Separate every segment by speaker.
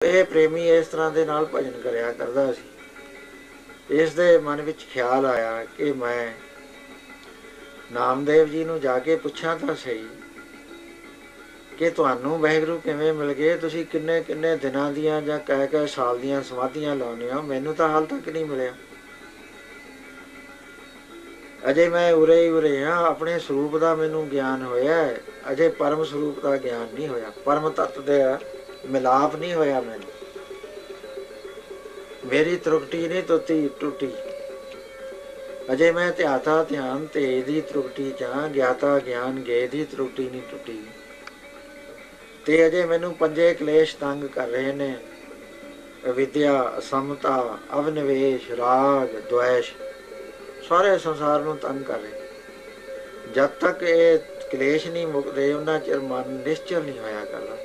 Speaker 1: ਇਹ ਪ੍ਰੇਮੀ ਇਸ ਤਰ੍ਹਾਂ ਦੇ ਨਾਲ ਭਜਨ ਕਰਿਆ ਕਰਦਾ ਸੀ। ਇਸ ਦੇ ਮਨ ਵਿੱਚ ਖਿਆਲ ਆਇਆ ਕਿ ਮੈਂ ਨਾਮਦੇਵ ਜੀ ਨੂੰ ਜਾ ਕੇ ਪੁੱਛਾਂ ਤਾਂ ਸਹੀ ਕਿ ਤੁਹਾਨੂੰ ਵਾਹਿਗੁਰੂ ਕਿਵੇਂ ਮਿਲ ਗਏ। ਤੁਸੀਂ ਕਿੰਨੇ ਕਿੰਨੇ ਦਿਨਾਂ ਦੀਆਂ ਜਾਂ ਕਈ ਸਾਲ ਦੀਆਂ ਸਮਾਧੀਆਂ ਲਾਉਂਦੇ ਹੋ, ਮੈਨੂੰ ਤਾਂ ਹਾਲ ਤੱਕ ਨਹੀਂ ਮਿਲਿਆ। ਅਜੇ ਮੈਂ ਉਰੇ ਹੀ ਉਰੇ ਹਾਂ। ਆਪਣੇ ਸਰੂਪ ਦਾ ਮੈਨੂੰ ਗਿਆਨ ਹੋਇਆ, ਅਜੇ ਪਰਮ ਸਰੂਪ ਦਾ ਗਿਆਨ ਨਹੀਂ ਹੋਇਆ। ਪਰਮ ਤੱਤ ਦੇ ਮਿਲਾਪ ਨਹੀਂ ਹੋਇਆ ਮੈਨੂੰ। ਮੇਰੀ ਤਰੁਕਟੀ ਨਹੀਂ ਟੁੱਟੀ। ਅਜੇ ਮੈਂ ਧਿਆਤਾ ਧਿਆਨ ਤੇ ਦੀ ਤਰੁਕਟੀ ਚਾਂ, ਗਿਆਤਾ ਗਿਆਨ ਗੇ ਦੀ ਤਰੁਕਟੀ ਨਹੀਂ ਟੁੱਟੀ। ਤੇ ਅਜੇ ਮੈਨੂੰ ਪੰਜੇ ਕਲੇਸ਼ ਤੰਗ ਕਰ ਰਹੇ ਨੇ, ਅਵਿਦਿਆ, ਅਸਮਤਾ, ਅਵਨਿਵੇਸ਼, ਰਾਗ, ਦੁਆਇਸ਼, ਸਾਰੇ ਸੰਸਾਰ ਨੂੰ ਤੰਗ ਕਰ ਰਹੇ। ਜਦ ਤੱਕ ਇਹ ਕਲੇਸ਼ ਨਹੀਂ ਮੁੱਕਦੇ ਉਹਨਾਂ ਚਿਰ ਮਨ ਨਿਸ਼ਚਲ ਨਹੀਂ ਹੋਇਆ ਕਰਦਾ।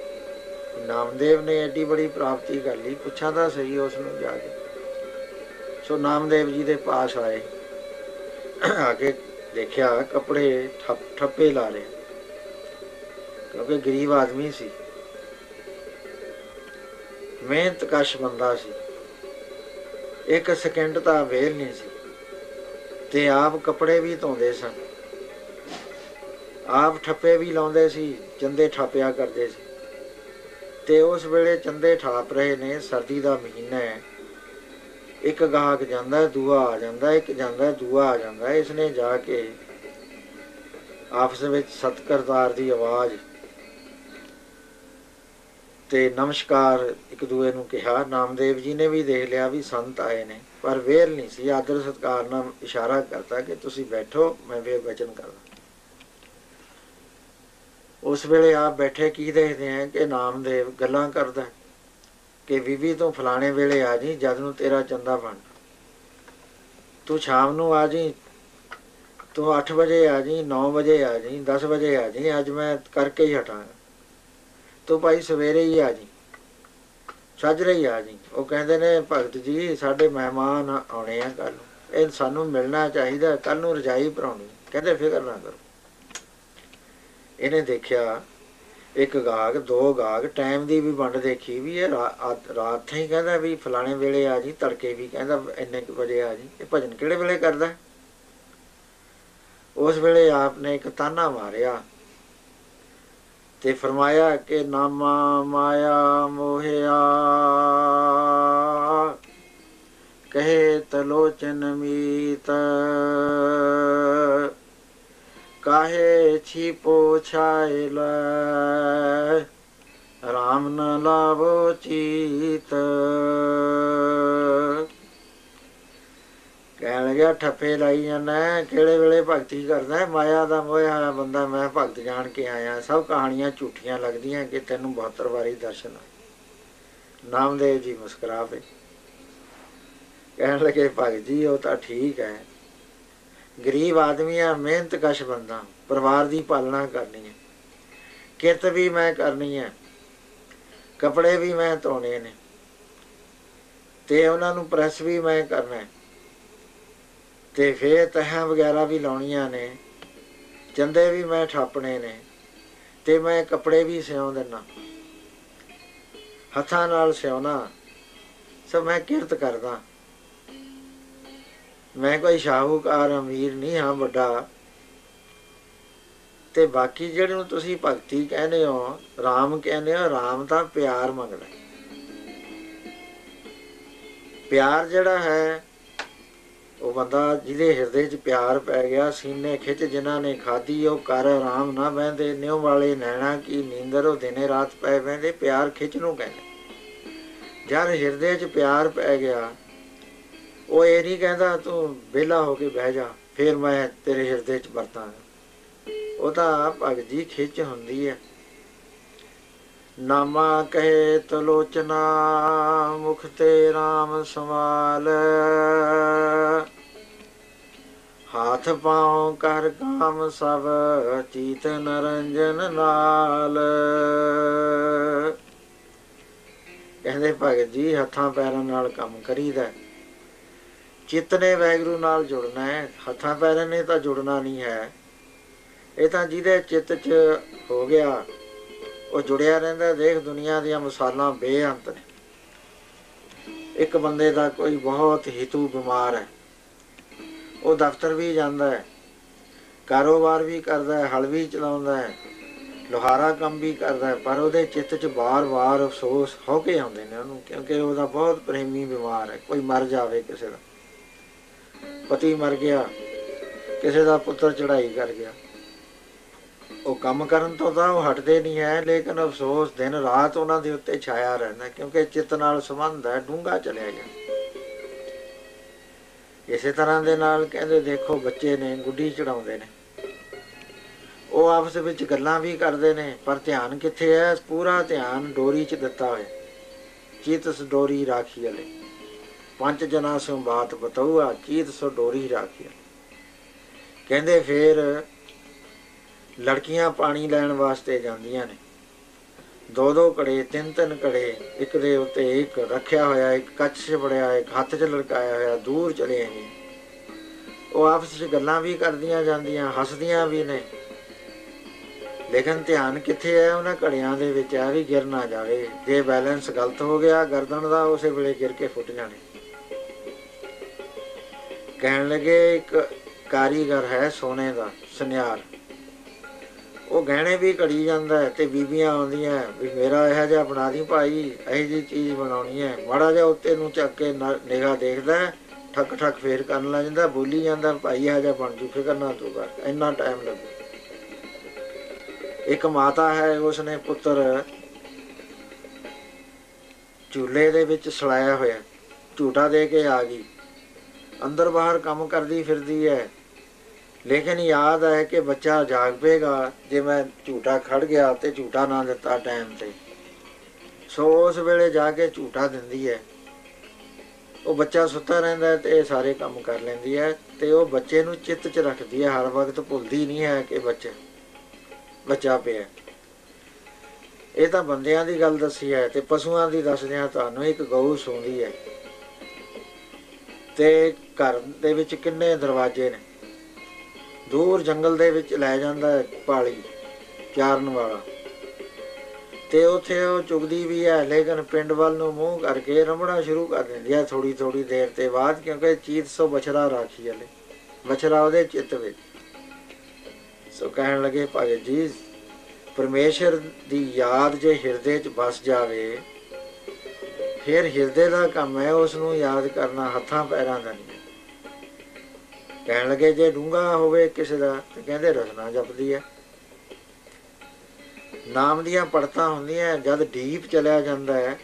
Speaker 1: ਨਾਮਦੇਵ ਨੇ ਐਡੀ ਬੜੀ ਪ੍ਰਾਪਤੀ ਕਰ ਲਈ, ਪੁੱਛਾਂ ਤਾਂ ਸਹੀ ਉਸ ਨੂੰ ਜਾ ਕੇ। ਸੋ ਨਾਮਦੇਵ ਜੀ ਦੇ ਪਾਸ ਆਏ, ਆ ਕੇ ਦੇਖਿਆ ਕੱਪੜੇ ਠੱਪੇ ਲਾ ਰਹੇ, ਕਿਉਂਕਿ ਗਰੀਬ ਆਦਮੀ ਸੀ, ਮਿਹਨਤ ਕਸ਼ ਬੰਦਾ ਸੀ। ਇੱਕ ਸਕਿੰਟ ਤਾਂ ਵੇਲ ਨਹੀਂ ਸੀ। ਤੇ ਆਪ ਕੱਪੜੇ ਵੀ ਧੋਂਦੇ ਸਨ, ਆਪ ਠੱਪੇ ਵੀ ਲਾਉਂਦੇ ਸੀ, ਚੰਦੇ ਠਾਪਿਆ ਕਰਦੇ ਸੀ। ਤੇ ਉਸ ਵੇਲੇ ਚੰਦੇ ਠਾਪ ਰਹੇ ਨੇ, ਸਰਦੀ ਦਾ ਮਹੀਨਾ ਹੈ। ਇੱਕ ਗਾਹਕ ਜਾਂਦਾ, ਦੂਆ ਆ ਜਾਂਦਾ, ਇੱਕ ਜਾਂਦਾ, ਦੂਆ ਆ ਜਾਂਦਾ। ਇਸਨੇ ਜਾ ਕੇ ਆਪਸ ਵਿੱਚ ਸਤਿਕਰਤਾਰ ਦੀ ਆਵਾਜ਼ ਤੇ ਨਮਸਕਾਰ ਇੱਕ ਦੂਏ ਨੂੰ ਕਿਹਾ। ਨਾਮਦੇਵ ਜੀ ਨੇ ਵੀ ਦੇਖ ਲਿਆ ਵੀ ਸੰਤ ਆਏ ਨੇ, ਪਰ ਵੇਲ ਨਹੀਂ ਸੀ। ਆਦਰ ਸਤਿਕਾਰ ਨਾਲ ਇਸ਼ਾਰਾ ਕਰਤਾ ਕਿ ਤੁਸੀਂ ਬੈਠੋ, ਮੈਂ ਫਿਰ ਵਚਨ ਕਰਦਾ। ਉਸ ਵੇਲੇ ਆਪ ਬੈਠੇ ਕੀ ਦੇਖਦੇ ਆ ਕਿ ਨਾਮਦੇਵ ਗੱਲਾਂ ਕਰਦਾ ਕਿ ਬੀਬੀ ਤੂੰ ਫਲਾਣੇ ਵੇਲੇ ਆ ਜੀ, ਜਦ ਨੂੰ ਤੇਰਾ ਚੰਦਾ ਬਣ। ਤੂੰ ਸ਼ਾਮ ਨੂੰ ਆ ਜੀ, ਤੂੰ 8 ਵਜੇ ਆ ਜੀ, 9 ਵਜੇ ਆ ਜੀ, 10 ਵਜੇ ਆ ਜੀ, ਅੱਜ ਮੈਂ ਕਰਕੇ ਹੀ ਹਟਾਂਗਾ। ਤੂੰ ਭਾਈ ਸਵੇਰੇ ਹੀ ਆ ਜੀ, ਸਾਜਰੇ ਹੀ ਆ ਜੀ। ਉਹ ਕਹਿੰਦੇ ਨੇ ਭਗਤ ਜੀ ਸਾਡੇ ਮਹਿਮਾਨ ਆਉਣੇ ਆ ਕੱਲ੍ਹ ਨੂੰ, ਇਹ ਸਾਨੂੰ ਮਿਲਣਾ ਚਾਹੀਦਾ, ਕੱਲ੍ਹ ਨੂੰ ਰਜਾਈ ਭਰਾਉਣੀ। ਕਹਿੰਦੇ ਫਿਕਰ ਨਾ ਕਰੋ। ਇਹਨੇ ਦੇਖਿਆ ਇੱਕ ਗਾਹਕ, ਦੋ ਗਾਹਕ, ਟਾਈਮ ਦੀ ਵੀ ਵੰਡ ਦੇਖੀ ਵੀ ਇਹ ਰਾਤ ਹੀ ਕਹਿੰਦਾ ਵੀ ਫਲਾਣੇ ਵੇਲੇ ਆ ਜੀ, ਤੜਕੇ ਵੀ ਕਹਿੰਦਾ ਇੰਨੇ ਕੁ ਵਜੇ ਆ ਜੀ। ਇਹ ਭਜਨ ਕਿਹੜੇ ਵੇਲੇ ਕਰਦਾ? ਉਸ ਵੇਲੇ ਆਪ ਨੇ ਇੱਕ ਤਾਨਾ ਮਾਰਿਆ ਤੇ ਫਰਮਾਇਆ ਕਿ ਨਾਮਾ ਮਾਇਆ ਮੋਹਿਆ ਕਹੇ ਤਲੋਚਨ ਮੀਤ ਕਾਹੇ ਛਿਪੋ ਛਾਇਲ ਰਾਮ ਨ ਲਾਵੋ ਚੀਤ। ਕਹਿਣ ਲੱਗਿਆ ਠੱਪੇ ਲਾਈ ਜਾਂਦਾ, ਕਿਹੜੇ ਵੇਲੇ ਭਗਤੀ ਕਰਦਾ? ਮਾਇਆ ਦਾ ਮੋਹਿਆ ਹੋਇਆ ਬੰਦਾ ਮੈਂ ਭਗਤ ਜਾਣ ਕੇ ਆਇਆ। ਸਭ ਕਹਾਣੀਆਂ ਝੂਠੀਆਂ ਲੱਗਦੀਆਂ ਕਿ ਤੈਨੂੰ 72 ਵਾਰੀ ਦਰਸ਼ਨ। ਨਾਮਦੇਵ ਜੀ ਮੁਸਕਰਾ ਪਏ, ਕਹਿਣ ਲੱਗੇ ਭਗਤ ਜੀ ਉਹ ਤਾਂ ਠੀਕ ਹੈ, ਗਰੀਬ ਆਦਮੀ ਆ, ਮਿਹਨਤ ਕਸ਼ ਬੰਦਾ, ਪਰਿਵਾਰ ਦੀ ਪਾਲਣਾ ਕਰਨੀ ਹੈ, ਕਿਰਤ ਵੀ ਮੈਂ ਕਰਨੀ ਹੈ, ਕੱਪੜੇ ਵੀ ਮੈਂ ਧੋਣੇ ਨੇ ਤੇ ਉਹਨਾਂ ਨੂੰ ਪ੍ਰੈਸ ਵੀ ਮੈਂ ਕਰਨਾ ਤੇ ਫਿਰ ਤਹਾਂ ਵਗੈਰਾ ਵੀ ਲਾਉਣੀਆਂ ਨੇ, ਚੰਦੇ ਵੀ ਮੈਂ ਠਾਪਣੇ ਨੇ ਤੇ ਮੈਂ ਕੱਪੜੇ ਵੀ ਸਿਉਂ ਦਿੰਦਾ, ਹੱਥਾਂ ਨਾਲ ਸਿਉਣਾ। ਸੋ ਮੈਂ ਕਿਰਤ ਕਰਦਾ। ਮੈਂ ਕੋਈ ਸ਼ਾਹੂਕਾਰ ਅਮੀਰ ਨਹੀਂ ਹਾਂ ਵੱਡਾ। ਤੇ ਬਾਕੀ ਜਿਹੜੇ ਨੂੰ ਤੁਸੀਂ ਭਗਤੀ ਕਹਿੰਦੇ ਹੋ, ਰਾਮ ਕਹਿੰਦੇ ਹੋ, ਰਾਮ ਤਾਂ ਪਿਆਰ ਮੰਗਦਾ। ਪਿਆਰ ਜਿਹੜਾ ਹੈ ਉਹ ਬੰਦਾ ਜਿਹਦੇ ਹਿਰਦੇ 'ਚ ਪਿਆਰ ਪੈ ਗਿਆ, ਸੀਨੇ ਖਿੱਚ ਜਿਨ੍ਹਾਂ ਨੇ ਖਾਧੀ ਉਹ ਕਰ ਆਰਾਮ ਨਾ ਬਹਿੰਦੇ, ਨਿਉ ਵਾਲੇ ਨੈਣਾ ਕੀ ਨੀਂਦਰ ਉਹ ਦਿਨੇ ਰਾਤ ਪੈ ਬਹਿੰਦੇ। ਪਿਆਰ ਖਿੱਚ ਨੂੰ ਕਹਿੰਦੇ। ਜਦ ਹਿਰਦੇ 'ਚ ਪਿਆਰ ਪੈ ਗਿਆ ਉਹ ਇਹ ਨਹੀਂ ਕਹਿੰਦਾ ਤੂੰ ਵਿਹਲਾ ਹੋ ਕੇ ਬਹਿ ਜਾ ਫਿਰ ਮੈਂ ਤੇਰੇ ਹਿਰਦੇ 'ਚ ਵਰਤਾਂਗਾ। ਉਹ ਤਾਂ ਭਗਤ ਜੀ ਖਿੱਚ ਹੁੰਦੀ ਹੈ। ਨਾਮਾ ਕਹੇ ਤਲੋਚਨਾ ਮੁਖ ਤੇ ਰਾਮ ਸਮਾਲ ਹਾਥ ਪਾਉ ਕਰ ਕਾਮ ਸਭ ਚੀਤ ਨਰੰਜਨ ਨਾਲ। ਕਹਿੰਦੇ ਭਗਤ ਜੀ ਹੱਥਾਂ ਪੈਰਾਂ ਨਾਲ ਕੰਮ ਕਰੀਦਾ, ਚਿੱਤ ਨੇ ਵਾਹਿਗੁਰੂ ਨਾਲ ਜੁੜਨਾ ਹੈ, ਹੱਥਾਂ ਪੈਰਾਂ ਨੇ ਤਾਂ ਜੁੜਨਾ ਨਹੀਂ ਹੈ। ਇਹ ਤਾਂ ਜਿਹਦੇ ਚਿੱਤ 'ਚ ਹੋ ਗਿਆ ਉਹ ਜੁੜਿਆ ਰਹਿੰਦਾ। ਦੇਖ ਦੁਨੀਆ ਦੀਆਂ ਮਿਸਾਲਾਂ ਬੇਅੰਤ ਨੇ। ਇੱਕ ਬੰਦੇ ਦਾ ਕੋਈ ਬਹੁਤ ਹਿਤੂ ਬਿਮਾਰ ਹੈ, ਉਹ ਦਫ਼ਤਰ ਵੀ ਜਾਂਦਾ ਹੈ, ਕਾਰੋਬਾਰ ਵੀ ਕਰਦਾ ਹੈ, ਹਲ ਵੀ ਚਲਾਉਂਦਾ ਹੈ, ਲੁਹਾਰਾ ਕੰਮ ਵੀ ਕਰਦਾ ਹੈ, ਪਰ ਉਹਦੇ ਚਿੱਤ 'ਚ ਵਾਰ-ਵਾਰ ਅਫਸੋਸ ਹੋ ਕੇ ਆਉਂਦੇ ਨੇ ਉਹਨੂੰ, ਕਿਉਂਕਿ ਉਹਦਾ ਬਹੁਤ ਪ੍ਰੇਮੀ ਬਿਮਾਰ ਹੈ। ਕੋਈ ਮਰ ਜਾਵੇ, ਕਿਸੇ ਦਾ ਪਤੀ ਮਰ ਗਿਆ, ਕਿਸੇ ਦਾ ਪੁੱਤਰ ਚੜ੍ਹਾਈ ਕਰ ਗਿਆ, ਉਹ ਕੰਮ ਕਰਨ ਤੋਂ ਤਾਂ ਉਹ ਹਟਦੇ ਨਹੀਂ ਹੈ, ਲੇਕਿਨ ਅਫਸੋਸ ਦਿਨ ਰਾਤ ਉਹਨਾਂ ਦੇ ਉੱਤੇ ਛਾਇਆ ਰਹਿੰਦਾ, ਕਿਉਂਕਿ ਚਿੱਤ ਨਾਲ ਸੰਬੰਧ ਹੈ, ਡੂੰਘਾ ਚਲਿਆ ਗਿਆ। ਇਸੇ ਤਰ੍ਹਾਂ ਦੇ ਨਾਲ ਕਹਿੰਦੇ ਦੇਖੋ ਬੱਚੇ ਨੇ ਗੁੱਡੀ ਚੜਾਉਂਦੇ ਨੇ, ਉਹ ਆਪਸ ਵਿੱਚ ਗੱਲਾਂ ਵੀ ਕਰਦੇ ਨੇ, ਪਰ ਧਿਆਨ ਕਿੱਥੇ ਹੈ? ਪੂਰਾ ਧਿਆਨ ਡੋਰੀ 'ਚ ਦਿੱਤਾ ਹੋਇਆ। ਚੀਤ ਸੋ ਡੋਰੀ ਰਾਖੀ ਵਾਲੇ, 5 ਜਨਾਂ ਸੋ ਬਾਤ ਬਤਊਆ, ਚੀਤ ਸੋ ਡੋਰੀ ਰਾਖੀ ਵਾਲੇ। ਕਹਿੰਦੇ ਫੇਰ ਲੜਕੀਆਂ ਪਾਣੀ ਲੈਣ ਵਾਸਤੇ ਜਾਂਦੀਆਂ ਨੇ, 2-2 ਘੜੇ, 3-3 ਘੜੇ, ਇੱਕ ਦੇ ਉੱਤੇ ਇੱਕ ਰੱਖਿਆ ਹੋਇਆ, ਇੱਕ ਕੱਚ 'ਚ ਬੜਿਆ, ਇੱਕ ਹੱਥ 'ਚ ਲੜਕਾਇਆ ਹੋਇਆ, ਦੂਰ ਚਲੇ ਗਏ। ਉਹ ਆਪਸ 'ਚ ਗੱਲਾਂ ਵੀ ਕਰਦੀਆਂ ਜਾਂਦੀਆਂ, ਹੱਸਦੀਆਂ ਵੀ ਨੇ, ਲੇਕਿਨ ਧਿਆਨ ਕਿੱਥੇ ਹੈ? ਉਹਨਾਂ ਘੜਿਆਂ ਦੇ ਵਿੱਚ ਹੈ ਵੀ ਗਿਰ ਨਾ ਜਾਵੇ। ਜੇ ਬੈਲੈਂਸ ਗਲਤ ਹੋ ਗਿਆ ਗਰਦਨ ਦਾ, ਉਸੇ ਵੇਲੇ ਗਿਰ ਕੇ ਫੁੱਟ ਜਾਣੇ। ਕਹਿਣ ਲੱਗੇ ਇੱਕ ਕਾਰੀਗਰ ਹੈ ਸੋਨੇ ਦਾ ਸੁਨਿਆਰ, ਉਹ ਗਹਿਣੇ ਵੀ ਘੜੀ ਜਾਂਦਾ ਹੈ, ਤੇ ਬੀਬੀਆਂ ਆਉਂਦੀਆਂ ਵੀ ਮੇਰਾ ਇਹੋ ਜਿਹਾ ਬਣਾ ਦੀ ਭਾਈ, ਇਹੋ ਜਿਹੀ ਚੀਜ਼ ਬਣਾਉਣੀ ਹੈ। ਮਾੜਾ ਜਿਹਾ ਉੱਤੇ ਨੂੰ ਚੱਕ ਕੇ ਨਿਗਾਹ ਦੇਖਦਾ, ਠੱਕ ਠੱਕ ਫੇਰ ਕਰਨ ਲੱਗ ਜਾਂਦਾ, ਬੋਲੀ ਜਾਂਦਾ ਭਾਈ ਇਹੋ ਜਿਹਾ ਬਣ ਜੂ, ਫਿਕਰ ਨਾ ਤੂੰ ਕਰ, ਇੰਨਾ ਟਾਈਮ ਲੱਗੂ। ਇੱਕ ਮਾਤਾ ਹੈ, ਉਸਨੇ ਪੁੱਤਰ ਝੂਲੇ ਦੇ ਵਿੱਚ ਸਲਾਇਆ ਹੋਇਆ, ਝੂਟਾ ਦੇ ਕੇ ਆ ਗਈ, ਅੰਦਰ ਬਾਹਰ ਕੰਮ ਕਰਦੀ ਫਿਰਦੀ ਹੈ, ਲੇਕਿਨ ਯਾਦ ਹੈ ਕਿ ਬੱਚਾ ਜਾਗ ਪਏਗਾ ਜੇ ਮੈਂ ਝੂਟਾ ਖੜ ਗਿਆ ਤੇ ਝੂਟਾ ਨਾ ਦਿੱਤਾ ਟਾਈਮ ਤੇ। ਸੋ ਉਸ ਵੇਲੇ ਜਾ ਕੇ ਝੂਟਾ ਦਿੰਦੀ ਹੈ। ਉਹ ਬੱਚਾ ਸੁੱਤਾ ਰਹਿੰਦਾ ਹੈ ਤੇ ਇਹ ਸਾਰੇ ਕੰਮ ਕਰ ਲੈਂਦੀ ਹੈ, ਤੇ ਉਹ ਬੱਚੇ ਨੂੰ ਚਿੱਤ 'ਚ ਰੱਖਦੀ ਹੈ, ਹਰ ਵਕਤ ਭੁੱਲਦੀ ਨਹੀਂ ਹੈ ਕਿ ਬੱਚਾ ਪਿਆ। ਇਹ ਤਾਂ ਬੰਦਿਆਂ ਦੀ ਗੱਲ ਦੱਸੀ ਹੈ, ਤੇ ਪਸ਼ੂਆਂ ਦੀ ਦੱਸਦੇ ਹਾਂ ਤੁਹਾਨੂੰ। ਇੱਕ ਗਊ ਸੌਂਦੀ ਹੈ, ਤੇ ਘਰ ਦੇ ਵਿੱਚ ਕਿੰਨੇ ਦਰਵਾਜ਼ੇ ਨੇ, ਦੂਰ ਜੰਗਲ ਦੇ ਵਿੱਚ ਲੈ ਜਾਂਦਾ ਹੈ ਪਾਲੀ ਚਾਰਨ ਵਾਲਾ, ਤੇ ਉੱਥੇ ਉਹ ਚੁਗਦੀ ਵੀ ਹੈ, ਲੇਕਿਨ ਪਿੰਡ ਵੱਲ ਨੂੰ ਮੂੰਹ ਕਰਕੇ ਰੰਭਣਾ ਸ਼ੁਰੂ ਕਰ ਦਿੰਦੀ ਹੈ ਥੋੜ੍ਹੀ ਦੇਰ ਤੇ ਬਾਅਦ, ਕਿਉਂਕਿ ਚੀਤ ਸੋ ਬਛੜਾ ਰਾਖੀ ਵਾਲੇ, ਬਛੜਾ ਉਹਦੇ ਚਿੱਤ ਵਿੱਚ। ਸੋ ਕਹਿਣ ਲੱਗੇ ਭਗਤ ਜੀ, ਪਰਮੇਸ਼ਰ ਦੀ ਯਾਦ ਜੇ ਹਿਰਦੇ 'ਚ ਵਸ ਜਾਵੇ, ਫਿਰ ਹਿਰਦੇ ਦਾ ਕੰਮ ਹੈ ਉਸ ਨੂੰ ਯਾਦ ਕਰਨਾ, ਹੱਥਾਂ ਪੈਰਾਂ ਦਾ ਨਹੀਂ। ਕਹਿਣ ਲੱਗੇ ਜੇ ਡੂੰਘਾ ਹੋਵੇ ਕਿਸੇ ਦਾ, ਤੇ ਕਹਿੰਦੇ ਰਸਨਾ ਜਪਦੀ ਹੈ। ਨਾਮ ਦੀਆਂ ਪੜਤਾਂ ਹੁੰਦੀਆਂ, ਜਦ ਡੀਪ ਚਲਿਆ ਜਾਂਦਾ ਹੈ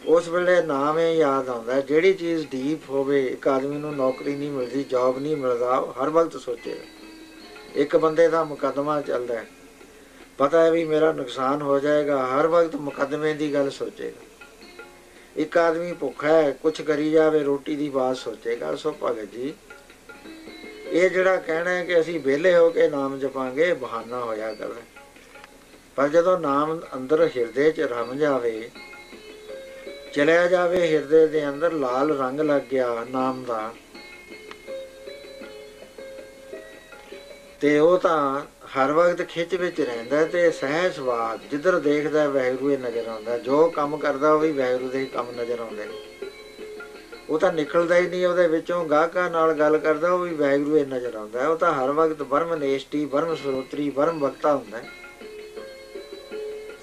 Speaker 1: ਉਸ ਵੇਲੇ ਨਾਮ ਇਹ ਯਾਦ ਆਉਂਦਾ। ਜਿਹੜੀ ਚੀਜ਼ ਡੀਪ ਹੋਵੇ, ਇੱਕ ਆਦਮੀ ਨੂੰ ਨੌਕਰੀ ਨਹੀਂ ਮਿਲਦੀ, ਜੋਬ ਨਹੀਂ ਮਿਲਦਾ, ਉਹ ਹਰ ਵਕਤ ਸੋਚੇਗਾ। ਇੱਕ ਬੰਦੇ ਦਾ ਮੁਕੱਦਮਾ ਚੱਲਦਾ ਹੈ, ਪਤਾ ਹੈ ਵੀ ਮੇਰਾ ਨੁਕਸਾਨ ਹੋ ਜਾਏਗਾ, ਹਰ ਵਕਤ ਮੁਕੱਦਮੇ ਦੀ ਗੱਲ ਸੋਚੇਗਾ। ਇੱਕ ਆਦਮੀ ਭੁੱਖਾ ਹੈ, ਕੁਛ ਕਰੀ ਜਾਵੇ, ਰੋਟੀ ਦੀ ਬਾਤ ਸੋਚੇਗਾ। ਸੋ ਭਗਤ ਜੀ, ਇਹ ਜਿਹੜਾ ਕਹਿਣਾ ਹੈ ਕਿ ਅਸੀਂ ਵਿਹਲੇ ਹੋ ਕੇ ਨਾਮ ਜਪਾਂਗੇ, ਬਹਾਨਾ ਹੋਇਆ ਕਰਦਾ। ਪਰ ਜਦੋਂ ਨਾਮ ਅੰਦਰ ਹਿਰਦੇ 'ਚ ਰਮ ਜਾਵੇ, ਚਲਿਆ ਜਾਵੇ ਹਿਰਦੇ ਦੇ ਅੰਦਰ, ਲਾਲ ਰੰਗ ਲੱਗ ਗਿਆ ਨਾਮ ਦਾ, ਤੇ ਉਹ ਤਾਂ ਹਰ ਵਕਤ ਖਿੱਚ ਵਿੱਚ ਰਹਿੰਦਾ, ਤੇ ਸਹਿਜ ਸਵਾਦ ਜਿੱਧਰ ਦੇਖਦਾ ਵਾਹਿਗੁਰੂ ਹੀ ਨਜ਼ਰ ਆਉਂਦਾ। ਜੋ ਕੰਮ ਕਰਦਾ ਉਹ ਵੀ ਵਾਹਿਗੁਰੂ ਦੇ ਕੰਮ ਨਜ਼ਰ ਆਉਂਦੇ ਨੇ। ਉਹ ਤਾਂ ਨਿਕਲਦਾ ਹੀ ਨਹੀਂ ਉਹਦੇ ਵਿੱਚੋਂ, ਗਾਹਕਾਂ ਨਾਲ ਗੱਲ ਕਰਦਾ ਉਹ ਵੀ ਵਾਹਿਗੁਰੂ ਹੀ ਨਜ਼ਰ ਆਉਂਦਾ। ਉਹ ਤਾਂ ਹਰ ਵਕਤ ਬਰਮ ਨੇਸ਼ਟੀ, ਬਰਮ ਸਰੋਤਰੀ, ਬਰਮ ਬਖਤਾ ਹੁੰਦਾ।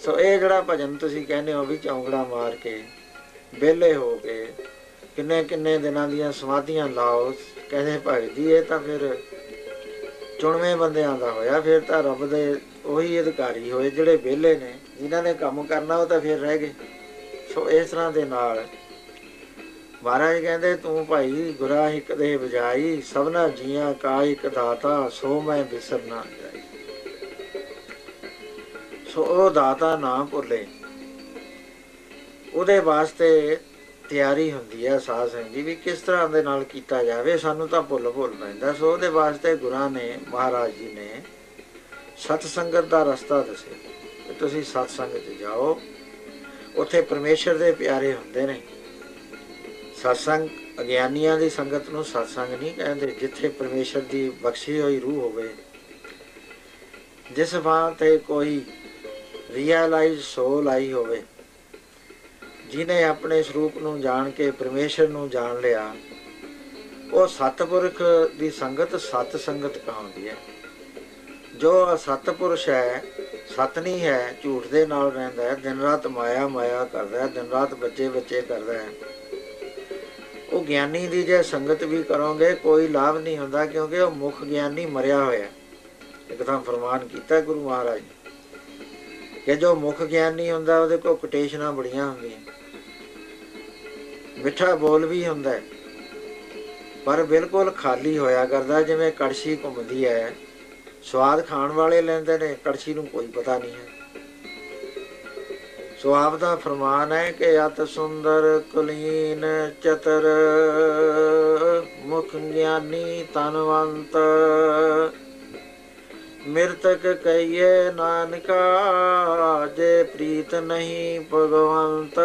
Speaker 1: ਸੋ ਇਹ ਜਿਹੜਾ ਭਜਨ ਤੁਸੀਂ ਕਹਿੰਦੇ ਹੋ ਵੀ ਚੌਂਕੜਾ ਮਾਰ ਕੇ ਵਿਹਲੇ ਹੋ ਕੇ ਕਿੰਨੇ ਦਿਨਾਂ ਦੀਆਂ ਸਮਾਧੀਆਂ ਲਾਓ, ਕਹਿੰਦੇ ਭਗਤ ਜੀ ਇਹ ਤਾਂ ਫਿਰ ਚੁਣਵੇਂ ਬੰਦਿਆਂ ਦਾ ਹੋਇਆ। ਫਿਰ ਤਾਂ ਰੱਬ ਦੇ ਉਹੀ ਅਧਿਕਾਰੀ ਹੋਏ ਜਿਹੜੇ ਵਿਹਲੇ ਨੇ, ਜਿਨ੍ਹਾਂ ਨੇ ਕੰਮ ਕਰਨਾ ਉਹ ਤਾਂ ਫਿਰ ਰਹਿ ਗਏ। ਸੋ ਇਸ ਤਰ੍ਹਾਂ ਦੇ ਨਾਲ ਮਹਾਰਾਜ ਕਹਿੰਦੇ ਤੂੰ ਭਾਈ ਗੁਰਾ ਇੱਕ ਦੇ ਬਜਾਈ, ਸਭਨਾ ਜੀਆਂ ਕਾ ਇੱਕ ਦਾਤਾ, ਸੋ ਮੈਂ ਬਿਸਰ ਨਾ ਜਾਈ। ਸੋ ਉਹ ਦਾਤਾ ਨਾ ਭੁੱਲੇ, ਉਹਦੇ ਵਾਸਤੇ ਤਿਆਰੀ ਹੁੰਦੀ ਹੈ ਸਾਧ ਸੰਗਤ ਦੀ, ਵੀ ਕਿਸ ਤਰ੍ਹਾਂ ਦੇ ਨਾਲ ਕੀਤਾ ਜਾਵੇ। ਸਾਨੂੰ ਤਾਂ ਭੁੱਲ ਪੈਂਦਾ। ਸੋ ਉਹਦੇ ਵਾਸਤੇ ਗੁਰਾਂ ਨੇ, ਮਹਾਰਾਜ ਜੀ ਨੇ ਸਤ ਸੰਗਤ ਦਾ ਰਸਤਾ ਦੱਸਿਆ। ਤੁਸੀਂ ਸਤ ਸੰਗਤ 'ਚ ਜਾਓ, ਉੱਥੇ ਪਰਮੇਸ਼ਰ ਦੇ ਪਿਆਰੇ ਹੁੰਦੇ ਨੇ। ਸਤਸੰਗ ਅਗਿਆਨੀਆਂ ਦੀ ਸੰਗਤ ਨੂੰ ਸਤਸੰਗ ਨਹੀਂ ਕਹਿੰਦੇ। ਜਿੱਥੇ ਪਰਮੇਸ਼ਰ ਦੀ ਬਖਸ਼ੀ ਹੋਈ ਰੂਹ ਹੋਵੇ, ਜਿਸ ਥਾਂ 'ਤੇ ਕੋਈ ਰੀਅਲਾਈਜ਼ ਸੋਲ ਆਈ ਹੋਵੇ, ਜਿਹਨੇ ਆਪਣੇ ਸਰੂਪ ਨੂੰ ਜਾਣ ਕੇ ਪਰਮੇਸ਼ਰ ਨੂੰ ਜਾਣ ਲਿਆ, ਉਹ ਸਤਿਪੁਰਖ ਦੀ ਸੰਗਤ ਸਤ ਸੰਗਤ ਕਹਾਉਂਦੀ ਹੈ। ਜੋ ਸਤਿਪੁਰਸ਼ ਹੈ, ਸਤ ਨਹੀਂ ਹੈ, ਝੂਠ ਦੇ ਨਾਲ ਰਹਿੰਦਾ ਹੈ, ਦਿਨ ਰਾਤ ਮਾਇਆ ਮਾਇਆ ਕਰਦਾ ਹੈ, ਦਿਨ ਰਾਤ ਬੱਚੇ ਬੱਚੇ ਕਰਦਾ ਹੈ, ਉਹ ਗਿਆਨੀ ਦੀ ਜੇ ਸੰਗਤ ਵੀ ਕਰੋਗੇ ਕੋਈ ਲਾਭ ਨਹੀਂ ਹੁੰਦਾ, ਕਿਉਂਕਿ ਉਹ ਮੁੱਖ ਗਿਆਨੀ ਮਰਿਆ ਹੋਇਆ। ਇੱਕ ਤਾਂ ਫਰਮਾਨ ਕੀਤਾ ਗੁਰੂ ਮਹਾਰਾਜ ਕਿ ਜੋ ਮੁੱਖ ਗਿਆਨੀ ਹੁੰਦਾ ਉਹਦੇ ਕੋਲ ਕੋਟੇਸ਼ਨਾਂ ਬੜੀਆਂ ਹੁੰਦੀਆਂ, ਮਿੱਠਾ ਬੋਲ ਵੀ ਹੁੰਦਾ ਹੈ, ਪਰ ਬਿਲਕੁਲ ਖਾਲੀ ਹੋਇਆ ਕਰਦਾ, ਜਿਵੇਂ ਕੜਛੀ ਘੁੰਮਦੀ ਹੈ। ਸਵਾਦ ਖਾਣ ਵਾਲੇ ਲੈਂਦੇ ਨੇ, ਕੜਛੀ ਨੂੰ ਕੋਈ ਪਤਾ ਨਹੀਂ ਹੈ। ਸੋ ਆਪ ਦਾ ਫਰਮਾਨ ਹੈ ਕਿ ਅਤ ਸੁੰਦਰ ਕੁਲੀਨ ਚਤਰ ਮੁਖ ਗਿਆਨੀ ਤਨਵੰਤ ਮਿਰਤਕ ਕਹੀਏ ਨਾਨਕਾ ਜੇ ਪ੍ਰੀਤ ਨਹੀਂ ਭਗਵੰਤ।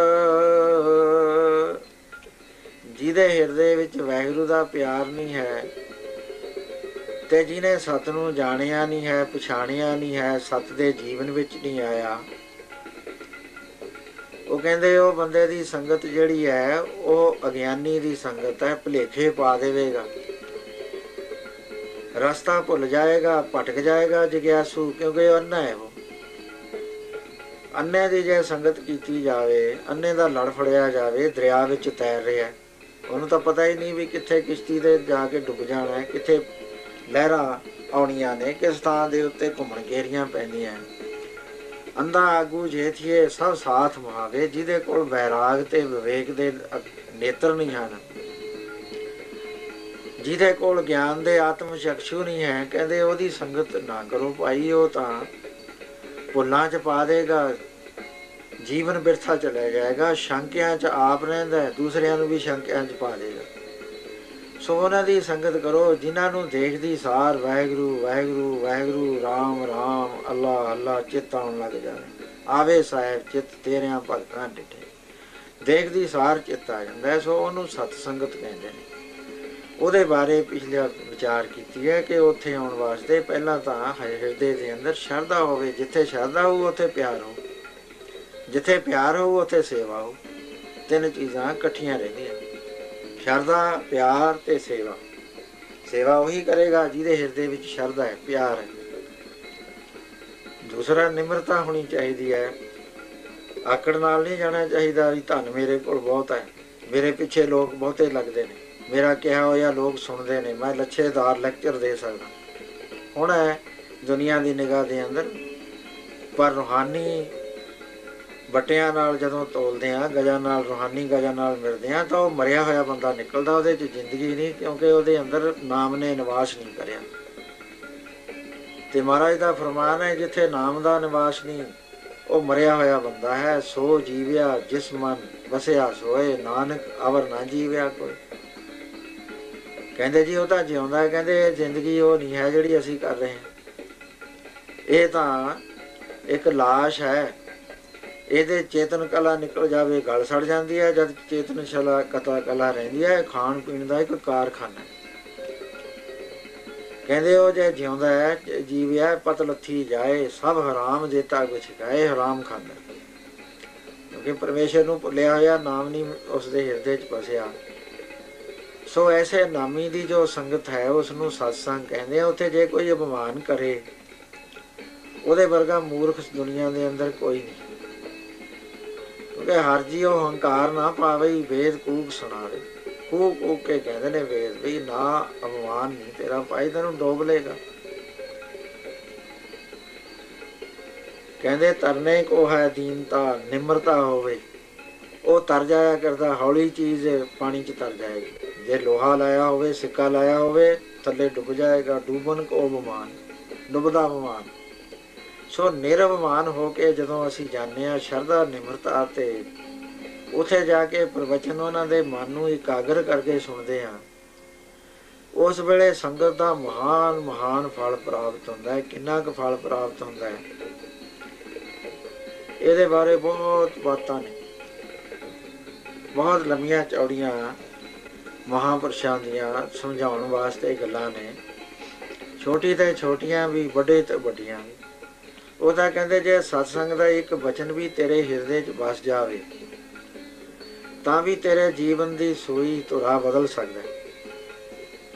Speaker 1: ਜਿਹਦੇ ਹਿਰਦੇ ਵਿੱਚ ਵਾਹਿਗੁਰੂ ਦਾ ਪਿਆਰ ਨਹੀਂ ਹੈ ਤੇ ਜਿਹਨੇ ਸਤ ਨੂੰ ਜਾਣਿਆ ਨਹੀਂ ਹੈ, ਪਛਾਣਿਆ ਨਹੀਂ ਹੈ, ਸਤ ਦੇ ਜੀਵਨ ਵਿੱਚ ਨਹੀਂ ਆਇਆ, ਉਹ ਕਹਿੰਦੇ ਉਹ ਬੰਦੇ ਦੀ ਸੰਗਤ ਜਿਹੜੀ ਹੈ ਉਹ ਅਗਿਆਨੀ ਦੀ ਸੰਗਤ ਹੈ, ਭੁਲੇਖੇ ਪਾ ਦੇਵੇਗਾ, ਰਸਤਾ ਭੁੱਲ ਜਾਏਗਾ, ਭਟਕ ਜਾਏਗਾ ਜਗਿਆਸੂ, ਕਿਉਂਕਿ ਉਹ ਅੰਨਾ ਹੈ। ਉਹ ਅੰਨੇ ਦੀ ਜੇ ਸੰਗਤ ਕੀਤੀ ਜਾਵੇ, ਅੰਨੇ ਦਾ ਲੜ ਫੜਿਆ ਜਾਵੇ, ਦਰਿਆ ਵਿੱਚ ਤੈਰ ਰਿਹਾ, ਉਹਨੂੰ ਤਾਂ ਪਤਾ ਹੀ ਨਹੀਂ ਵੀ ਕਿੱਥੇ ਕਿਸ਼ਤੀ ਦੇ ਜਾ ਕੇ ਡੁੱਬ ਜਾਣਾ ਹੈ, ਕਿੱਥੇ ਲਹਿਰਾਂ ਆਉਣੀਆਂ ਨੇ, ਕਿਸ ਥਾਂ ਦੇ ਉੱਤੇ ਘੁੰਮਣ ਘੇਰੀਆਂ ਪੈਂਦੀਆਂ। ਅੰਧਾ ਆਗੂ ਜੇ ਥੀਏ ਸਭ ਸਾਥ ਮੁਹਾਵੇ, ਜਿਹਦੇ ਕੋਲ ਵੈਰਾਗ ਤੇ ਵਿਵੇਕ ਦੇ ਨੇਤਰ ਨਹੀਂ ਹਨ, ਜਿਹਦੇ ਕੋਲ ਗਿਆਨ ਦੇ ਆਤਮ ਚਕਸ਼ੂ ਨਹੀਂ ਹੈ, ਕਹਿੰਦੇ ਉਹਦੀ ਸੰਗਤ ਨਾ ਕਰੋ ਭਾਈ, ਉਹ ਤਾਂ ਭੁੱਲਾਂ 'ਚ ਪਾ ਦੇਗਾ, ਜੀਵਨ ਬਿਰਥਾ ਚਲਾ ਜਾਏਗਾ, ਸ਼ੰਕਿਆਂ 'ਚ ਆਪ ਰਹਿੰਦਾ, ਦੂਸਰਿਆਂ ਨੂੰ ਵੀ ਸ਼ੰਕਿਆਂ 'ਚ ਪਾ ਦੇਗਾ। ਸੋ ਉਹਨਾਂ ਦੀ ਸੰਗਤ ਕਰੋ ਜਿਨ੍ਹਾਂ ਨੂੰ ਦੇਖਦੀ ਸਾਰ ਵਾਹਿਗੁਰੂ ਵਾਹਿਗੁਰੂ ਵਾਹਿਗੁਰੂ ਰਾਮ ਰਾਮ ਅੱਲਾ ਅੱਲਾ ਚਿੱਤ ਆਉਣ ਲੱਗ ਜਾਵੇ। ਆਵੇ ਸਾਹਿਬ ਚਿੱਤ ਤੇਰਿਆਂ ਭਗਤਾਂ ਡਿਠੇ, ਦੇਖਦੀ ਸਾਰ ਚਿੱਤ ਆ ਜਾਂਦਾ। ਸੋ ਉਹਨੂੰ ਸਤ ਸੰਗਤ ਕਹਿੰਦੇ ਨੇ। ਉਹਦੇ ਬਾਰੇ ਪਿਛਲੇ ਵਿਚਾਰ ਕੀਤੀ ਹੈ ਕਿ ਉੱਥੇ ਆਉਣ ਵਾਸਤੇ ਪਹਿਲਾਂ ਤਾਂ ਹਿਰਦੇ ਦੇ ਅੰਦਰ ਸ਼ਰਧਾ ਹੋਵੇ, ਜਿੱਥੇ ਸ਼ਰਧਾ ਹੋਊ ਉੱਥੇ ਪਿਆਰ ਹੋਊ, ਜਿੱਥੇ ਪਿਆਰ ਹੋਊ ਉੱਥੇ ਸੇਵਾ ਹੋਊ। ਤਿੰਨ ਚੀਜ਼ਾਂ ਇਕੱਠੀਆਂ ਰਹਿੰਦੀਆਂ, ਸ਼ਰਧਾ ਪਿਆਰ ਤੇ ਸੇਵਾ। ਸੇਵਾ ਉਹੀ ਕਰੇਗਾ ਜਿਹਦੇ ਹਿਰਦੇ ਵਿੱਚ ਸ਼ਰਧਾ ਹੈ, ਪਿਆਰ ਹੈ। ਦੂਸਰਾ ਨਿਮਰਤਾ ਹੋਣੀ ਚਾਹੀਦੀ ਹੈ, ਆਕੜ ਨਾਲ ਨਹੀਂ ਜਾਣਾ ਚਾਹੀਦਾ ਵੀ ਧਨ ਮੇਰੇ ਕੋਲ ਬਹੁਤ ਹੈ, ਮੇਰੇ ਪਿੱਛੇ ਲੋਕ ਬਹੁਤੇ ਲੱਗਦੇ ਨੇ, ਮੇਰਾ ਕਿਹਾ ਹੋਇਆ ਲੋਕ ਸੁਣਦੇ ਨੇ, ਮੈਂ ਲੱਛੇਦਾਰ ਲੈਕਚਰ ਦੇ ਸਕਦਾ। ਹੁਣ ਹੈ ਦੁਨੀਆ ਦੀ ਨਿਗਾਹ ਦੇ ਅੰਦਰ, ਪਰ ਰੂਹਾਨੀ ਬੱਟਿਆਂ ਨਾਲ ਜਦੋਂ ਤੋਲਦੇ ਹਾਂ, ਗਜਾਂ ਨਾਲ, ਰੂਹਾਨੀ ਗਜਾਂ ਨਾਲ ਮਿਲਦੇ ਹਾਂ, ਤਾਂ ਉਹ ਮਰਿਆ ਹੋਇਆ ਬੰਦਾ ਨਿਕਲਦਾ, ਉਹਦੇ 'ਚ ਜ਼ਿੰਦਗੀ ਨਹੀਂ, ਕਿਉਂਕਿ ਉਹਦੇ ਅੰਦਰ ਨਾਮ ਨੇ ਨਿਵਾਸ ਨਹੀਂ ਕਰਿਆ। ਤੇ ਮਹਾਰਾਜ ਦਾ ਫਰਮਾਨ ਹੈ ਜਿੱਥੇ ਨਾਮ ਦਾ ਨਿਵਾਸ ਨਹੀਂ, ਉਹ ਮਰਿਆ ਹੋਇਆ ਬੰਦਾ ਹੈ। ਸੋ ਜੀਵਿਆ ਜਿਸ ਮਨ ਵਸਿਆ ਸੋਏ, ਨਾਨਕ ਅਵਰ ਨਾ ਜੀਵਿਆ ਕੋਈ। ਕਹਿੰਦੇ ਜੀ ਉਹ ਤਾਂ ਜਿਉਂਦਾ ਹੈ, ਕਹਿੰਦੇ ਜ਼ਿੰਦਗੀ ਉਹ ਨਹੀਂ ਹੈ ਜਿਹੜੀ ਅਸੀਂ ਕਰ ਰਹੇ ਹਾਂ, ਇਹ ਤਾਂ ਇੱਕ ਲਾਸ਼ ਹੈ। ਇਹਦੇ ਚੇਤਨ ਕਲਾ ਨਿਕਲ ਜਾਵੇ ਗਲ ਸੜ ਜਾਂਦੀ ਹੈ, ਜਦ ਚੇਤਨ ਕਲਾ ਰਹਿੰਦੀ ਹੈ। ਖਾਣ ਪੀਣ ਦਾ ਇੱਕ ਕਾਰਖਾਨਾ। ਕਹਿੰਦੇ ਉਹ ਜੇ ਜਿਉਂਦਾ ਹੈ, ਜੀਵਿਆ ਪਤ ਲੱਥੀ ਜਾਏ, ਸਭ ਹਰਾਮ ਦੇਤਾ ਕੁਛ ਖਾਏ, ਹਰਾਮ ਖਾਂਦਾ, ਕਿਉਂਕਿ ਪਰਮੇਸ਼ਰ ਨੂੰ ਭੁੱਲਿਆ ਹੋਇਆ, ਨਾਮ ਨਹੀਂ ਉਸਦੇ ਹਿਰਦੇ 'ਚ ਵਸਿਆ। ਸੋ ਐਸੇ ਨਾਮੀ ਦੀ ਜੋ ਸੰਗਤ ਹੈ ਉਸਨੂੰ ਸਤਸੰਗ ਕਹਿੰਦੇ ਆ। ਉੱਥੇ ਜੇ ਕੋਈ ਅਪਮਾਨ ਕਰੇ, ਉਹਦੇ ਵਰਗਾ ਮੂਰਖ ਦੁਨੀਆ ਦੇ ਅੰਦਰ ਕੋਈ ਨਹੀਂ, ਕਿਉਂਕਿ ਹਰ ਜੀ ਉਹ ਹੰਕਾਰ ਨਾ ਪਾਵੇ, ਵੇਦ ਕੂਕ ਸੁਣਾਵੇ। ਕੂਕ ਕੂਕ ਕੇ ਕਹਿੰਦੇ ਨੇ ਵੇਦ ਵੀ ਨਾ ਅਪਮਾਨ ਨਹੀਂ ਤੇਰਾ ਭਾਈ, ਤੈਨੂੰ ਡੋਬ ਲੇਗਾ। ਕਹਿੰਦੇ ਤਰਨੇ ਕੋ ਹੈ ਦੀਨਤਾ, ਨਿਮਰਤਾ ਹੋਵੇ, ਉਹ ਤਰ ਜਾਇਆ ਕਰਦਾ। ਹੌਲੀ ਚੀਜ਼ ਪਾਣੀ 'ਚ ਤਰ ਜਾਏਗੀ, ਜੇ ਲੋਹਾ ਲਾਇਆ ਹੋਵੇ, ਸਿੱਕਾ ਲਾਇਆ ਹੋਵੇ, ਥੱਲੇ ਡੁੱਬ ਜਾਏਗਾ। ਡੁੱਬਣ ਕੋ ਅਭਿਮਾਨ, ਡੁੱਬਦਾ ਅਭਿਮਾਨ। ਸੋ ਨਿਰਅਭਿਮਾਨ ਹੋ ਕੇ ਜਦੋਂ ਅਸੀਂ ਜਾਂਦੇ ਹਾਂ ਸ਼ਰਧਾ ਨਿਮਰਤਾ, ਤੇ ਉੱਥੇ ਜਾ ਕੇ ਪ੍ਰਵਚਨ ਉਹਨਾਂ ਦੇ ਮਨ ਨੂੰ ਇਕਾਗਰ ਕਰਕੇ ਸੁਣਦੇ ਹਾਂ, ਉਸ ਵੇਲੇ ਸੰਗਤ ਦਾ ਮਹਾਨ ਮਹਾਨ ਫਲ ਪ੍ਰਾਪਤ ਹੁੰਦਾ ਹੈ। ਕਿੰਨਾ ਕੁ ਫਲ ਪ੍ਰਾਪਤ ਹੁੰਦਾ ਹੈ, ਇਹਦੇ ਬਾਰੇ ਬਹੁਤ ਬਾਤਾਂ ਨੇ, ਬਹੁਤ ਲੰਮੀਆਂ ਚੌੜੀਆਂ ਮਹਾਂਪੁਰਸ਼ਾਂ ਦੀਆਂ ਸਮਝਾਉਣ ਵਾਸਤੇ ਗੱਲਾਂ ਨੇ, ਛੋਟੀ ਤੇ ਛੋਟੀਆਂ ਵੀ, ਵੱਡੇ ਤੇ ਵੱਡੀਆਂ ਵੀ। ਉਹ ਤਾਂ ਕਹਿੰਦੇ ਜੇ ਸਤਸੰਗ ਦਾ ਇੱਕ ਬਚਨ ਵੀ ਤੇਰੇ ਹਿਰਦੇ 'ਚ ਵਸ ਜਾਵੇ, ਤਾਂ ਵੀ ਤੇਰੇ ਜੀਵਨ ਦੀ ਸੂਈ ਧੁਰਾ ਬਦਲ ਸਕਦਾ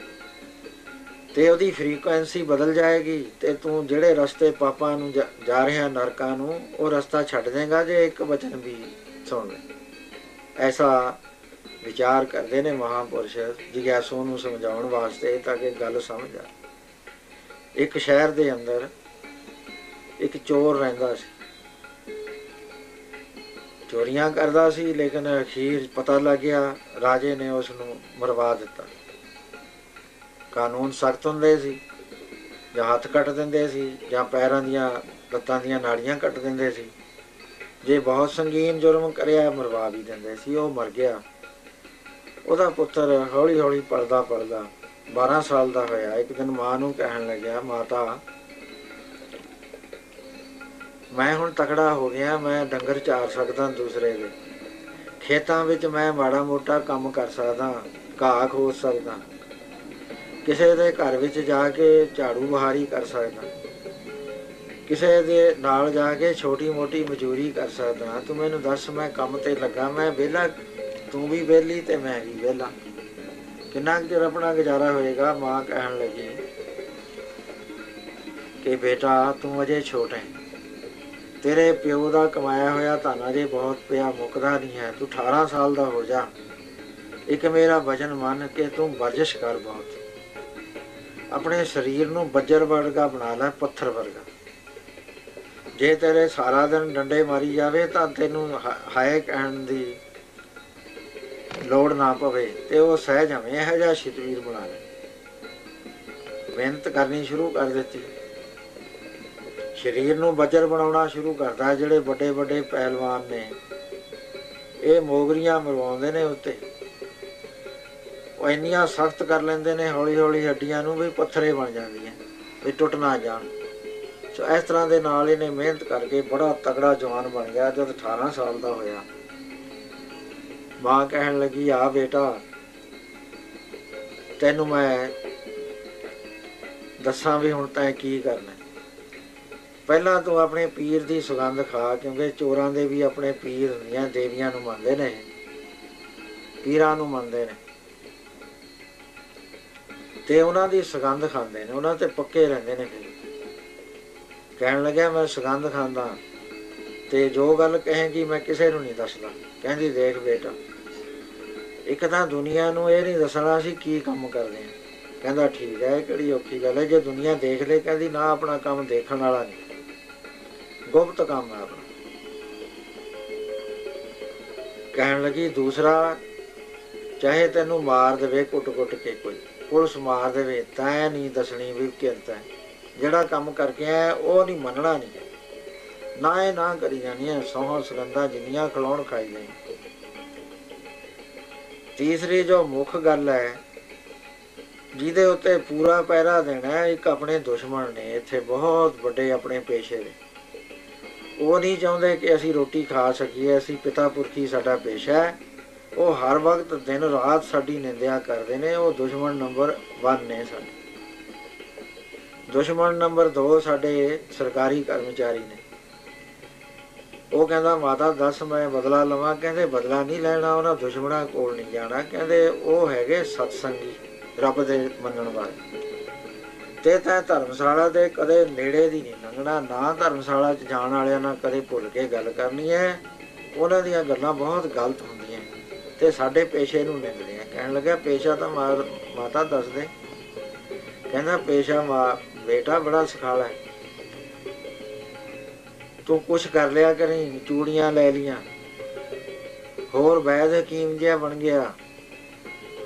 Speaker 1: ਤੇ ਉਹਦੀ ਫ੍ਰੀਕੁਐਂਸੀ ਬਦਲ ਜਾਏਗੀ ਤੇ ਤੂੰ ਜਿਹੜੇ ਰਸਤੇ ਪਾਪਾਂ ਨੂੰ ਜਾ ਰਿਹਾ ਨਰਕਾਂ ਨੂੰ, ਉਹ ਰਸਤਾ ਛੱਡ ਦੇਗਾ ਜੇ ਇੱਕ ਵਚਨ ਵੀ ਸੁਣ ਲੈ। ਐਸਾ ਵਿਚਾਰ ਕਰਦੇ ਨੇ ਮਹਾਂਪੁਰਸ਼ ਜਿਗਿਆਸੂ ਨੂੰ ਸਮਝਾਉਣ ਵਾਸਤੇ ਤਾਂ ਕਿ ਗੱਲ ਸਮਝ ਆ। ਇੱਕ ਸ਼ਹਿਰ ਦੇ ਅੰਦਰ ਇੱਕ ਚੋਰ ਰਹਿੰਦਾ ਸੀ, ਚੋਰੀਆਂ ਕਰਦਾ ਸੀ, ਲੇਕਿਨ ਅਖੀਰ ਪਤਾ ਲੱਗ ਗਿਆ ਰਾਜੇ ਨੇ ਉਸ ਨੂੰ ਮਰਵਾ ਦਿੱਤਾ। ਕਾਨੂੰਨ ਸਖਤ ਹੁੰਦੇ ਸੀ, ਜਾਂ ਹੱਥ ਕੱਟ ਦਿੰਦੇ ਸੀ ਜਾਂ ਪੈਰਾਂ ਦੀਆਂ ਲੱਤਾਂ ਦੀਆਂ ਨਾੜੀਆਂ ਕੱਟ ਦਿੰਦੇ ਸੀ। ਜੇ ਬਹੁਤ ਸੰਗੀਨ ਜੁਰਮ ਕਰਿਆ ਮਰਵਾ ਵੀ ਦਿੰਦੇ ਸੀ। ਉਹ ਮਰ ਗਿਆ। ਉਹਦਾ ਪੁੱਤਰ ਹੌਲੀ ਹੌਲੀ ਪਲਦਾ 12 ਸਾਲ ਦਾ ਹੋਇਆ। ਇੱਕ ਦਿਨ ਮਾਂ ਨੂੰ ਕਹਿਣ ਲੱਗਿਆ, ਮਾਤਾ ਮੈਂ ਹੁਣ ਤਕੜਾ ਹੋ ਗਿਆ, ਮੈਂ ਡੰਗਰ ਚਾਰ ਸਕਦਾ, ਦੂਸਰੇ ਦੇ ਖੇਤਾਂ ਵਿੱਚ ਮੈਂ ਮਾੜਾ ਮੋਟਾ ਕੰਮ ਕਰ ਸਕਦਾ, ਘਾਹ ਖੋਦ ਸਕਦਾ, ਕਿਸੇ ਦੇ ਘਰ ਵਿੱਚ ਜਾ ਕੇ ਝਾੜੂ ਬਹਾਰੀ ਕਰ ਸਕਦਾ, ਕਿਸੇ ਦੇ ਨਾਲ ਜਾ ਕੇ ਛੋਟੀ ਮੋਟੀ ਮਜ਼ਦੂਰੀ ਕਰ ਸਕਦਾ। ਤੂੰ ਮੈਨੂੰ ਦੱਸ, ਮੈਂ ਕੰਮ ਤੇ ਲੱਗਾ, ਮੈਂ ਵਿਹਲਾ, ਤੂੰ ਵੀ ਵਿਹਲੀ ਤੇ ਮੈਂ ਵੀ ਵਿਹਲਾ, ਕਿੰਨਾ ਕੁ ਚਿਰ ਆਪਣਾ ਗੁਜ਼ਾਰਾ ਹੋਏਗਾ। ਮਾਂ ਕਹਿਣ ਲੱਗੀ ਕਿ ਬੇਟਾ ਤੂੰ ਅਜੇ ਛੋਟਾ ਹੈ, ਤੇਰੇ ਪਿਓ ਦਾ ਕਮਾਇਆ ਹੋਇਆ ਧਨ ਅਜੇ ਬਹੁਤ ਪਿਆ, ਮੁੱਕਦਾ ਨਹੀਂ ਹੈ। ਤੂੰ 18 ਸਾਲ ਦਾ ਹੋ ਜਾ, ਇੱਕ ਮੇਰਾ ਵਚਨ ਮੰਨ ਕੇ ਤੂੰ ਵਰਜਿਸ਼ ਕਰ, ਬਹੁਤ ਆਪਣੇ ਸਰੀਰ ਨੂੰ ਬੱਜਰ ਵਰਗਾ ਬਣਾ ਲੈ, ਪੱਥਰ ਵਰਗਾ। ਜੇ ਤੇਰੇ ਸਾਰਾ ਦਿਨ ਡੰਡੇ ਮਾਰੀ ਜਾਵੇ ਤਾਂ ਤੈਨੂੰ ਹਾਏ ਕਹਿਣ ਦੀ ਲੋੜ ਨਾ ਪਵੇ ਤੇ ਉਹ ਸਹਿ ਜਾਵੇਂ। ਇਹੋ ਜਿਹਾ ਸ਼ਤਵੀਰ ਬਣਾ ਲੈ। ਮਿਹਨਤ ਕਰਨੀ ਸ਼ੁਰੂ ਕਰ ਦਿੱਤੀ, ਸਰੀਰ ਨੂੰ ਬੱਜਰ ਬਣਾਉਣਾ ਸ਼ੁਰੂ ਕਰਦਾ। ਜਿਹੜੇ ਵੱਡੇ ਵੱਡੇ ਪਹਿਲਵਾਨ ਨੇ ਇਹ ਮੋਗਰੀਆਂ ਮਰਵਾਉਂਦੇ ਨੇ ਉੱਤੇ, ਉਹ ਇੰਨੀਆਂ ਸਖਤ ਕਰ ਲੈਂਦੇ ਨੇ ਹੌਲੀ ਹੌਲੀ ਹੱਡੀਆਂ ਨੂੰ ਵੀ ਪੱਥਰੇ ਬਣ ਜਾਂਦੀਆਂ ਵੀ ਟੁੱਟ ਨਾ ਜਾਣ। ਸੋ ਇਸ ਤਰ੍ਹਾਂ ਦੇ ਨਾਲ ਇਹਨੇ ਮਿਹਨਤ ਕਰਕੇ ਬੜਾ ਤਗੜਾ ਜਵਾਨ ਬਣ ਗਿਆ। ਜਦ 18 ਸਾਲ ਦਾ ਹੋਇਆ, ਮਾਂ ਕਹਿਣ ਲੱਗੀ, ਆ ਬੇਟਾ ਤੈਨੂੰ ਮੈਂ ਦੱਸਾਂ ਵੀ ਹੁਣ ਤੈਂ ਕੀ ਕਰਨਾ। ਪਹਿਲਾਂ ਤੂੰ ਆਪਣੇ ਪੀਰ ਦੀ ਸੁਗੰਧ ਖਾ, ਕਿਉਂਕਿ ਚੋਰਾਂ ਦੇ ਵੀ ਆਪਣੇ ਪੀਰ ਦੀਆਂ ਦੇਵੀਆਂ ਨੂੰ ਮੰਨਦੇ ਨੇ, ਪੀਰਾਂ ਨੂੰ ਮੰਨਦੇ ਨੇ ਤੇ ਉਹਨਾਂ ਦੀ ਸੁਗੰਧ ਖਾਂਦੇ ਨੇ, ਉਹਨਾਂ ਤੇ ਪੱਕੇ ਰਹਿੰਦੇ ਨੇ। ਫਿਰ ਕਹਿਣ ਲੱਗਿਆ, ਮੈਂ ਸੁਗੰਧ ਖਾਂਦਾ ਤੇ ਜੋ ਗੱਲ ਕਹੇਗੀ ਮੈਂ ਕਿਸੇ ਨੂੰ ਨਹੀਂ ਦੱਸਦਾ। ਕਹਿੰਦੀ, ਦੇਖ ਬੇਟਾ, ਇੱਕ ਤਾਂ ਦੁਨੀਆ ਨੂੰ ਇਹ ਨਹੀਂ ਦੱਸਣਾ ਅਸੀਂ ਕੀ ਕੰਮ ਕਰਦੇ ਹਾਂ। ਕਹਿੰਦਾ, ਠੀਕ ਹੈ, ਕਿਹੜੀ ਔਖੀ ਗੱਲ ਹੈ, ਜੇ ਦੁਨੀਆ ਦੇਖ ਲੈ। ਕਹਿੰਦੀ, ਨਾ, ਆਪਣਾ ਕੰਮ ਦੇਖਣ ਵਾਲਾ ਨਹੀਂ, ਗੁਪਤ ਕੰਮ ਹੈ ਆਪਣਾ। ਕਹਿਣ ਲੱਗੀ, ਦੂਸਰਾ, ਚਾਹੇ ਤੈਨੂੰ ਮਾਰ ਦੇਵੇ ਕੁੱਟ ਕੁੱਟ ਕੇ, ਕੋਈ ਪੁਲਿਸ ਮਾਰ ਦੇਵੇ, ਤੈਂ ਨਹੀਂ ਦੱਸਣੀ ਵੀ ਕਿਰਤ ਹੈ। ਜਿਹੜਾ ਕੰਮ ਕਰਕੇ ਆਇਆ ਉਹ ਨਹੀਂ ਮੰਨਣਾ, ਨਹੀਂ ਨਾ, ਇਹ ਨਾ ਕਰੀ ਜਾਣੀਆਂ ਸੌਹਾਂ ਸੁਗੰਧਾਂ ਜਿੰਨੀਆਂ ਖਿਲਾਉਣ ਖਾਈ ਜਾਣੀ। ਤੀਸਰੀ ਜੋ ਮੁੱਖ ਗੱਲ ਹੈ ਜਿਹਦੇ ਉੱਤੇ ਪੂਰਾ ਪਹਿਰਾ ਦੇਣਾ, ਇੱਕ ਆਪਣੇ ਦੁਸ਼ਮਣ ਨੇ ਇੱਥੇ ਬਹੁਤ ਵੱਡੇ ਆਪਣੇ ਪੇਸ਼ੇ ਦੇ, ਉਹ ਨਹੀਂ ਚਾਹੁੰਦੇ ਕਿ ਅਸੀਂ ਰੋਟੀ ਖਾ ਸਕੀਏ, ਅਸੀਂ ਪਿਤਾ ਪੁਰਖੀ ਸਾਡਾ ਪੇਸ਼ਾ ਹੈ। ਉਹ ਹਰ ਵਕਤ ਦਿਨ ਰਾਤ ਸਾਡੀ ਨਿੰਦਿਆ ਕਰਦੇ ਨੇ। ਉਹ ਦੁਸ਼ਮਣ ਨੰਬਰ 1 ਨੇ ਸਾਡੇ। ਦੁਸ਼ਮਣ ਨੰਬਰ 2 ਸਾਡੇ ਸਰਕਾਰੀ ਕਰਮਚਾਰੀ ਨੇ। ਉਹ ਕਹਿੰਦਾ, ਮਾਤਾ ਦੱਸ ਮੈਂ ਬਦਲਾ ਲਵਾਂ। ਕਹਿੰਦੇ, ਬਦਲਾ ਨਹੀਂ ਲੈਣਾ, ਉਹਨਾਂ ਦੁਸ਼ਮਣਾਂ ਕੋਲ ਨਹੀਂ ਜਾਣਾ। ਕਹਿੰਦੇ, ਉਹ ਹੈਗੇ ਸਤਸੰਗੀ, ਰੱਬ ਦੇ ਮੰਨਣ ਵਾਲੇ। ਤੇ ਤੈਂ ਧਰਮਸ਼ਾਲਾ ਦੇ ਕਦੇ ਨੇੜੇ ਦੀ ਨਹੀਂ ਲੰਘਣਾ, ਨਾ ਧਰਮਸ਼ਾਲਾ 'ਚ ਜਾਣ ਵਾਲਿਆਂ ਨਾਲ ਕਦੇ ਭੁੱਲ ਕੇ ਗੱਲ ਕਰਨੀ ਹੈ। ਉਹਨਾਂ ਦੀਆਂ ਗੱਲਾਂ ਬਹੁਤ ਗਲਤ ਹੁੰਦੀਆਂ ਤੇ ਸਾਡੇ ਪੇਸ਼ੇ ਨੂੰ ਨਿੰਦਦੇ ਆ। ਕਹਿਣ ਲੱਗਿਆ, ਪੇਸ਼ਾ ਤਾਂ ਮਾਤਾ ਦੱਸ ਦੇ। ਕਹਿੰਦਾ, ਪੇਸ਼ਾ ਬੇਟਾ ਬੜਾ ਸੁਖਾਲਾ ਹੈ, ਤੂੰ ਕੁਛ ਕਰ ਲਿਆ ਕਰੀ, ਚੂੜੀਆਂ ਲੈ ਲੀਆਂ, ਹੋਰ ਵੈਦ ਹਕੀਮ ਜਿਹਾ ਬਣ ਗਿਆ,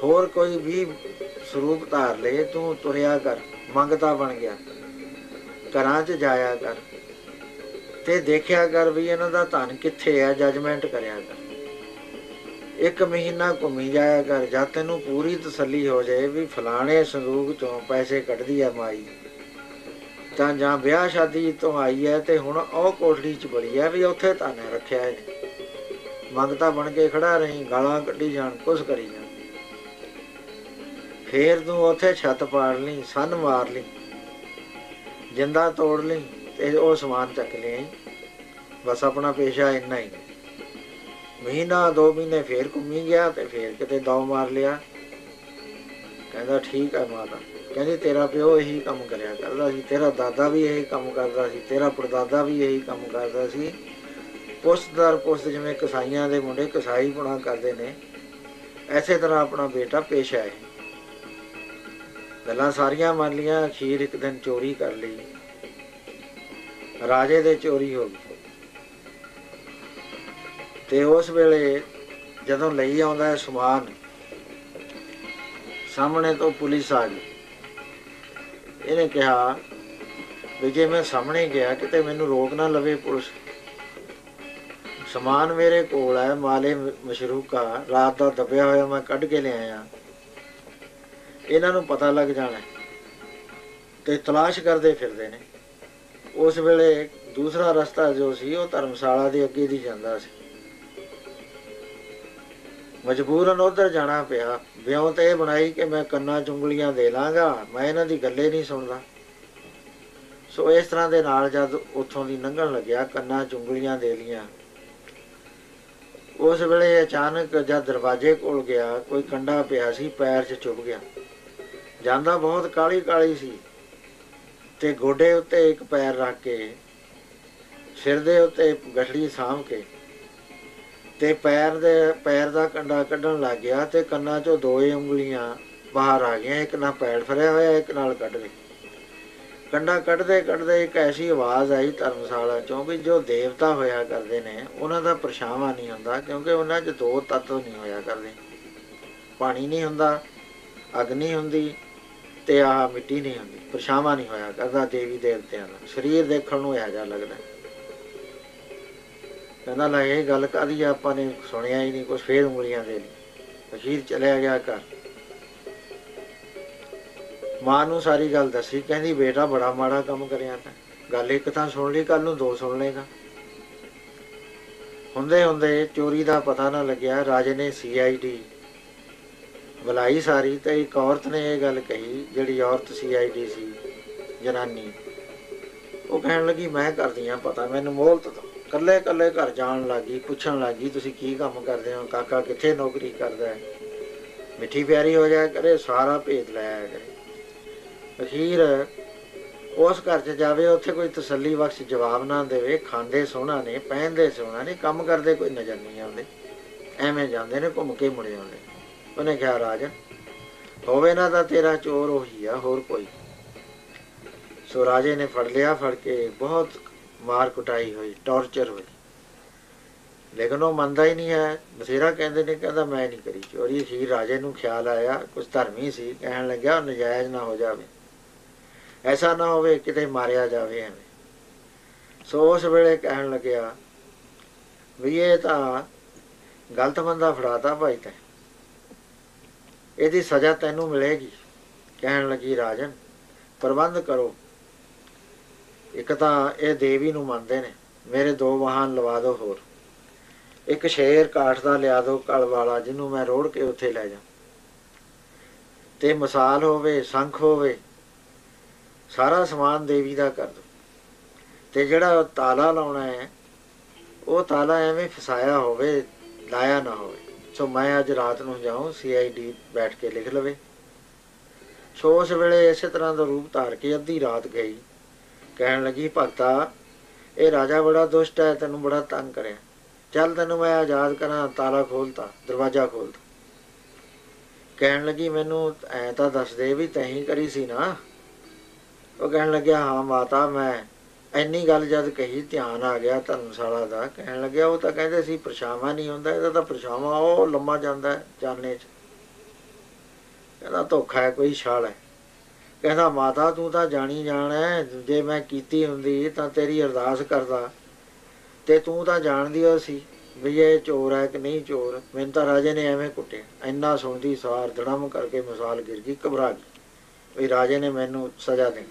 Speaker 1: ਹੋਰ ਕੋਈ ਵੀ ਸਰੂਪ ਧਾਰ ਲਏ, ਤੂੰ ਤੁਰਿਆ ਕਰ, ਮੰਗਤਾ ਬਣ ਗਿਆ, ਘਰਾਂ 'ਚ ਜਾਇਆ ਕਰ ਤੇ ਦੇਖਿਆ ਕਰ ਵੀ ਇਹਨਾਂ ਦਾ ਧਨ ਕਿੱਥੇ ਹੈ, ਜੱਜਮੈਂਟ ਕਰਿਆ ਕਰ। 1 ਮਹੀਨਾ ਘੁੰਮੀ ਜਾਇਆ ਕਰ, ਜਦ ਤੈਨੂੰ ਪੂਰੀ ਤਸੱਲੀ ਹੋ ਜਾਏ ਵੀ ਫਲਾਣੇ ਸੰਦੂਕ 'ਚੋਂ ਪੈਸੇ ਕੱਢਦੀ ਹੈ ਮਾਈ, ਤਾਂ ਜਾਂ ਵਿਆਹ ਸ਼ਾਦੀ ਤੋਂ ਆਈ ਹੈ ਤੇ ਹੁਣ ਉਹ ਕੋਠੜੀ 'ਚ ਬੜੀ ਹੈ ਵੀ ਉੱਥੇ ਧਨ ਰੱਖਿਆ ਹੈ। ਮੰਗਤਾ ਬਣ ਕੇ ਖੜਾ ਰਹੀ, ਗਾਲਾਂ ਕੱਢੀ ਜਾਣ, ਕੁਛ ਕਰੀ ਜਾਣ। ਫੇਰ ਤੂੰ ਉੱਥੇ ਛੱਤ ਪਾੜ ਲਈ, ਸੰਨ ਮਾਰ ਲਈ, ਜਿੰਦਾ ਤੋੜ ਲਈ ਤੇ ਉਹ ਸਮਾਨ ਚੱਕ ਲਿਆਈ। ਬਸ ਆਪਣਾ ਪੇਸ਼ਾ ਇੰਨਾ ਹੀ। ਮਹੀਨਾ 2 ਮਹੀਨੇ ਫੇਰ ਘੁੰਮੀ ਗਿਆ ਤੇ ਫੇਰ ਕਿਤੇ ਦੌ ਮਾਰ ਲਿਆ। ਕਹਿੰਦਾ ਠੀਕ ਹੈ ਮਾਤਾ। ਕਹਿੰਦੀ ਤੇਰਾ ਪਿਓ ਇਹੀ ਕੰਮ ਕਰਿਆ ਕਰਦਾ ਸੀ, ਤੇਰਾ ਦਾਦਾ ਵੀ ਇਹੀ ਕੰਮ ਕਰਦਾ ਸੀ, ਤੇਰਾ ਪੜਦਾਦਾ ਵੀ ਇਹੀ ਕੰਮ ਕਰਦਾ ਸੀ। ਪੁਸ਼ਤ ਦਰ ਪੁਸ਼ਤ ਜਿਵੇਂ ਕਸਾਈਆਂ ਦੇ ਮੁੰਡੇ ਕਸਾਈ ਪੁਣਾ ਕਰਦੇ ਨੇ, ਐਸੇ ਤਰ੍ਹਾਂ ਆਪਣਾ ਬੇਟਾ ਪੇਸ਼ਾ ਹੈ। ਗੱਲਾਂ ਸਾਰੀਆਂ ਮੰਨ ਲੀਆਂ। ਅਖੀਰ ਇੱਕ ਦਿਨ ਚੋਰੀ ਕਰ ਲਈ, ਰਾਜੇ ਦੇ ਚੋਰੀ ਹੋ ਗਈ। ਤੇ ਉਸ ਵੇਲੇ ਜਦੋਂ ਲਈ ਆਉਂਦਾ ਹੈ ਸਮਾਨ, ਸਾਹਮਣੇ ਤੋਂ ਪੁਲਿਸ ਆ ਗਈ। ਇਹਨੇ ਕਿਹਾ ਵੀ ਜੇ ਮੈਂ ਸਾਹਮਣੇ ਗਿਆ ਕਿਤੇ ਮੈਨੂੰ ਰੋਕ ਨਾ ਲਵੇ ਪੁਲਿਸ। ਸਮਾਨ ਮੇਰੇ ਕੋਲ ਹੈ, ਮਾਲੇ ਮਸ਼ਰੂਕਾ ਰਾਤ ਦਾ ਦੱਬਿਆ ਹੋਇਆ ਮੈਂ ਕੱਢ ਕੇ ਲਿਆਇਆ, ਇਹਨਾਂ ਨੂੰ ਪਤਾ ਲੱਗ ਜਾਣਾ ਤੇ ਤਲਾਸ਼ ਕਰਦੇ ਫਿਰਦੇ ਨੇ। ਉਸ ਵੇਲੇ ਦੂਸਰਾ ਰਸਤਾ ਜੋ ਸੀ ਉਹ ਧਰਮਸ਼ਾਲਾ ਦੇ ਅੱਗੇ ਦੀ ਜਾਂਦਾ ਸੀ। ਮਜਬੂਰਨ ਉੱਧਰ ਜਾਣਾ ਪਿਆ। ਵਿਉਂ ਤੇ ਇਹ ਬਣਾਈ ਕਿ ਮੈਂ ਕੰਨਾਂ ਚੁੰਗਲੀਆਂ ਦੇ ਲਾਂਗਾ, ਮੈਂ ਇਹਨਾਂ ਦੀ ਗੱਲੇ ਨਹੀਂ ਸੁਣਦਾ। ਸੋ ਇਸ ਤਰ੍ਹਾਂ ਦੇ ਨਾਲ ਜਦ ਉੱਥੋਂ ਦੀ ਲੰਘਣ ਲੱਗਿਆ, ਕੰਨਾਂ ਚੁੰਗਲੀਆਂ ਦੇ ਲੀਆਂ। ਉਸ ਵੇਲੇ ਅਚਾਨਕ ਜਦ ਦਰਵਾਜ਼ੇ ਕੋਲ ਗਿਆ, ਕੋਈ ਕੰਡਾ ਪਿਆ ਸੀ, ਪੈਰ 'ਚ ਚੁੱਭ ਗਿਆ। ਜਾਂਦਾ ਬਹੁਤ ਕਾਹਲੀ ਕਾਹਲੀ ਸੀ ਤੇ ਗੋਡੇ ਉੱਤੇ ਇੱਕ ਪੈਰ ਰੱਖ ਕੇ, ਸਿਰ ਦੇ ਉੱਤੇ ਗਠੜੀ ਸਾਂਭ ਕੇ ਤੇ ਪੈਰ ਦਾ ਕੰਡਾ ਕੱਢਣ ਲੱਗ ਗਿਆ ਤੇ ਕੰਨਾਂ 'ਚੋਂ 2 ਉਂਗਲੀਆਂ ਬਾਹਰ ਆ ਗਈਆਂ। ਇੱਕ ਨਾਲ ਪੈਰ ਫੜਿਆ ਹੋਇਆ, ਇੱਕ ਨਾਲ ਕੱਢ ਲਈ। ਕੰਡਾ ਕੱਢਦੇ ਕੱਢਦੇ ਇੱਕ ਐਸੀ ਆਵਾਜ਼ ਆਈ ਧਰਮਸ਼ਾਲਾ 'ਚੋਂ ਵੀ ਜੋ ਦੇਵਤਾ ਹੋਇਆ ਕਰਦੇ ਨੇ ਉਹਨਾਂ ਦਾ ਪਰਛਾਵਾਂ ਨਹੀਂ ਹੁੰਦਾ, ਕਿਉਂਕਿ ਉਹਨਾਂ 'ਚ 2 ਤੱਤ ਨਹੀਂ ਹੋਇਆ ਕਰਦੇ। ਪਾਣੀ ਨਹੀਂ ਹੁੰਦਾ, ਅੱਗ ਨਹੀਂ ਹੁੰਦੀ ਤੇ ਆਹ ਮਿੱਟੀ ਨਹੀਂ ਹੁੰਦੀ। ਪਰਛਾਵਾਂ ਨਹੀਂ ਹੋਇਆ ਕਰਦਾ ਦੇਵੀ ਦੇਵਤਿਆਂ ਦਾ। ਸਰੀਰ ਦੇਖਣ ਨੂੰ ਇਹੋ ਜਿਹਾ ਲੱਗਦਾ। ਕਹਿੰਦਾ ਲੈ ਇਹ ਗੱਲ ਕਾਹਦੀ ਆ, ਆਪਾਂ ਨੇ ਸੁਣਿਆ ਹੀ ਨਹੀਂ ਕੁਛ। ਫੇਰ ਉਂਗਲੀਆਂ ਦੇ ਲਈ। ਅਖੀਰ ਚਲਿਆ ਗਿਆ ਘਰ। ਮਾਂ ਨੂੰ ਸਾਰੀ ਗੱਲ ਦੱਸੀ। ਕਹਿੰਦੀ ਬੇਟਾ ਬੜਾ ਮਾੜਾ ਕੰਮ ਕਰਿਆ ਤਾਂ। ਗੱਲ ਇੱਕ ਤਾਂ ਸੁਣ ਲਈ, ਕੱਲ ਨੂੰ 2 ਸੁਣ ਲਏਗਾ। ਹੁੰਦੇ ਹੁੰਦੇ ਚੋਰੀ ਦਾ ਪਤਾ ਨਾ ਲੱਗਿਆ। ਰਾਜੇ ਨੇ CID ਬੁਲਾਈ ਸਾਰੀ, ਤੇ ਇੱਕ ਔਰਤ ਨੇ ਇਹ ਗੱਲ ਕਹੀ, ਜਿਹੜੀ ਔਰਤ CID ਸੀ, ਜਨਾਨੀ। ਉਹ ਕਹਿਣ ਲੱਗੀ ਮੈਂ ਕਰਦੀ ਹਾਂ ਪਤਾ, ਮੈਨੂੰ ਮੋਹਲਤ ਦਿਓ। ਕੱਲੇ ਕੱਲੇ ਘਰ ਜਾਣ ਲੱਗੀ, ਪੁੱਛਣ ਲੱਗੀ ਤੁਸੀਂ ਕੀ ਕੰਮ ਕਰਦੇ ਹੋ, ਕਾਕਾ ਕਿੱਥੇ ਨੌਕਰੀ ਕਰਦਾ ਹੈ, ਮਿੱਠੀ ਪਿਆਰੀ ਹੋ ਜਾਇਆ ਕਰੇ, ਸਾਰਾ ਭੇਦ ਲੈ ਆਇਆ ਕਰੇ। ਅਖੀਰ ਉਸ ਘਰ 'ਚ ਜਾਵੇ, ਉੱਥੇ ਕੋਈ ਤਸੱਲੀ ਬਖਸ਼ ਜਵਾਬ ਨਾ ਦੇਵੇ। ਖਾਂਦੇ ਸੋਹਣਾ ਨੇ, ਪਹਿਨਦੇ ਸੋਹਣਾ ਨੇ, ਕੰਮ ਕਰਦੇ ਕੋਈ ਨਜ਼ਰ ਨਹੀਂ ਆਉਂਦੇ, ਐਵੇਂ ਜਾਂਦੇ ਨੇ, ਘੁੰਮ ਕੇ ਮੁੜੇ ਆਉਂਦੇ। ਉਹਨੇ ਕਿਹਾ ਰਾਜਨ ਹੋਵੇ ਨਾ ਤਾਂ ਤੇਰਾ ਚੋਰ ਉਹੀ ਆ, ਹੋਰ ਕੋਈ। ਸੋ ਰਾਜੇ ਨੇ ਫੜ ਲਿਆ। ਫੜ ਕੇ ਬਹੁਤ ਮਾਰ ਕੁਟਾਈ ਹੋਈ, ਟੌਰਚਰ ਹੋਈ, ਲੇਕਿਨ ਉਹ ਮੰਨਦਾ ਹੀ ਨਹੀਂ ਹੈ। ਬਥੇਰਾ ਕਹਿੰਦੇ ਨੇ, ਕਹਿੰਦਾ ਮੈਂ ਨਹੀਂ ਕਰੀ ਚੋਰੀ। ਅਖੀਰ ਰਾਜੇ ਨੂੰ ਖਿਆਲ ਆਇਆ, ਕੁਛ ਧਰਮੀ ਸੀ, ਕਹਿਣ ਲੱਗਿਆ ਨਜਾਇਜ਼ ਨਾ ਹੋ ਜਾਵੇ, ਐਸਾ ਨਾ ਹੋਵੇ ਕਿਤੇ ਮਾਰਿਆ ਜਾਵੇ ਐਵੇਂ। ਸੋ ਉਸ ਵੇਲੇ ਕਹਿਣ ਲੱਗਿਆ ਵੀ ਇਹ ਤਾਂ ਗਲਤ ਬੰਦਾ ਫੜਾਤਾ ਭਾਈ ਤੈਂ, ਇਹਦੀ ਸਜ਼ਾ ਤੈਨੂੰ ਮਿਲੇਗੀ। ਕਹਿਣ ਲੱਗੀ ਰਾਜਨ ਪ੍ਰਬੰਧ ਕਰੋ, ਇੱਕ ਤਾਂ ਇਹ ਦੇਵੀ ਨੂੰ ਮੰਨਦੇ ਨੇ, ਮੇਰੇ 2 ਵਾਹਨ ਲਵਾ ਦਿਓ, ਹੋਰ ਇੱਕ ਸ਼ੇਰ ਕਾਠ ਦਾ ਲਿਆ ਦਿਓ ਕਲ ਵਾਲਾ, ਜਿਹਨੂੰ ਮੈਂ ਰੋੜ ਕੇ ਉੱਥੇ ਲੈ ਜਾ, ਤੇ ਮਿਸਾਲ ਹੋਵੇ, ਸੰਖ ਹੋਵੇ, ਸਾਰਾ ਸਮਾਨ ਦੇਵੀ ਦਾ ਕਰ ਦਿਓ। ਤੇ ਜਿਹੜਾ ਤਾਲਾ ਲਾਉਣਾ ਹੈ ਉਹ ਤਾਲਾ ਐਵੇਂ ਫਸਾਇਆ ਹੋਵੇ, ਲਾਇਆ ਨਾ ਹੋਵੇ। ਸੋ ਮੈਂ ਅੱਜ ਰਾਤ ਨੂੰ ਜਾਊਂ, CID ਬੈਠ ਕੇ ਲਿਖ ਲਵੇ। ਸੋ ਉਸ ਵੇਲੇ ਇਸੇ ਤਰ੍ਹਾਂ ਦਾ ਰੂਪ ਧਾਰ ਕੇ ਅੱਧੀ ਰਾਤ ਗਈ। ਕਹਿਣ ਲੱਗੀ ਭਗਤਾ ਇਹ ਰਾਜਾ ਬੜਾ ਦੁਸ਼ਟ ਹੈ, ਤੈਨੂੰ ਬੜਾ ਤੰਗ ਕਰਿਆ, ਚੱਲ ਤੈਨੂੰ ਮੈਂ ਆਜ਼ਾਦ ਕਰਾਂ। ਤਾਲਾ ਖੋਲ੍ਹਤਾ, ਦਰਵਾਜ਼ਾ ਖੋਲ੍ਹਤਾ। ਕਹਿਣ ਲੱਗੀ ਮੈਨੂੰ ਐਂ ਤਾਂ ਦੱਸ ਦੇ ਵੀ ਤੈਂ ਹੀ ਕਰੀ ਸੀ ਨਾ। ਉਹ ਕਹਿਣ ਲੱਗਿਆ ਹਾਂ ਮਾਤਾ ਮੈਂ। ਇੰਨੀ ਗੱਲ ਜਦ ਕਹੀ ਧਿਆਨ ਆ ਗਿਆ ਧਰਮਸ਼ਾਲਾ ਦਾ। ਕਹਿਣ ਲੱਗਿਆ ਉਹ ਤਾਂ ਕਹਿੰਦੇ ਸੀ ਪਰਛਾਵਾਂ ਨਹੀਂ ਹੁੰਦਾ, ਇਹਦਾ ਤਾਂ ਪਰਛਾਵਾਂ ਉਹ ਲੰਮਾ ਜਾਂਦਾ ਚਾਨਣੇ 'ਚ। ਕਹਿੰਦਾ ਧੋਖਾ ਹੈ, ਕੋਈ ਛਾਲ ਹੈ। ਕਹਿੰਦਾ ਮਾਤਾ ਤੂੰ ਤਾਂ ਜਾਣੀ ਜਾਣ ਹੈ, ਜੇ ਮੈਂ ਕੀਤੀ ਹੁੰਦੀ ਤਾਂ ਤੇਰੀ ਅਰਦਾਸ ਕਰਦਾ, ਤੇ ਤੂੰ ਤਾਂ ਜਾਣਦੀ ਹੋ ਸੀ ਵੀ ਇਹ ਚੋਰ ਹੈ ਕਿ ਨਹੀਂ ਚੋਰ। ਮੈਨੂੰ ਤਾਂ ਰਾਜੇ ਨੇ ਐਵੇਂ ਕੁੱਟਿਆ। ਇੰਨਾ ਸੁਣਦੀ ਸਾਰ ਧੜਮ ਕਰਕੇ ਮਿਸਾਲ ਗਿਰ ਗਈ, ਘਬਰਾ ਗਈ ਵੀ ਰਾਜੇ ਨੇ ਮੈਨੂੰ ਸਜ਼ਾ ਦੇਣੀ।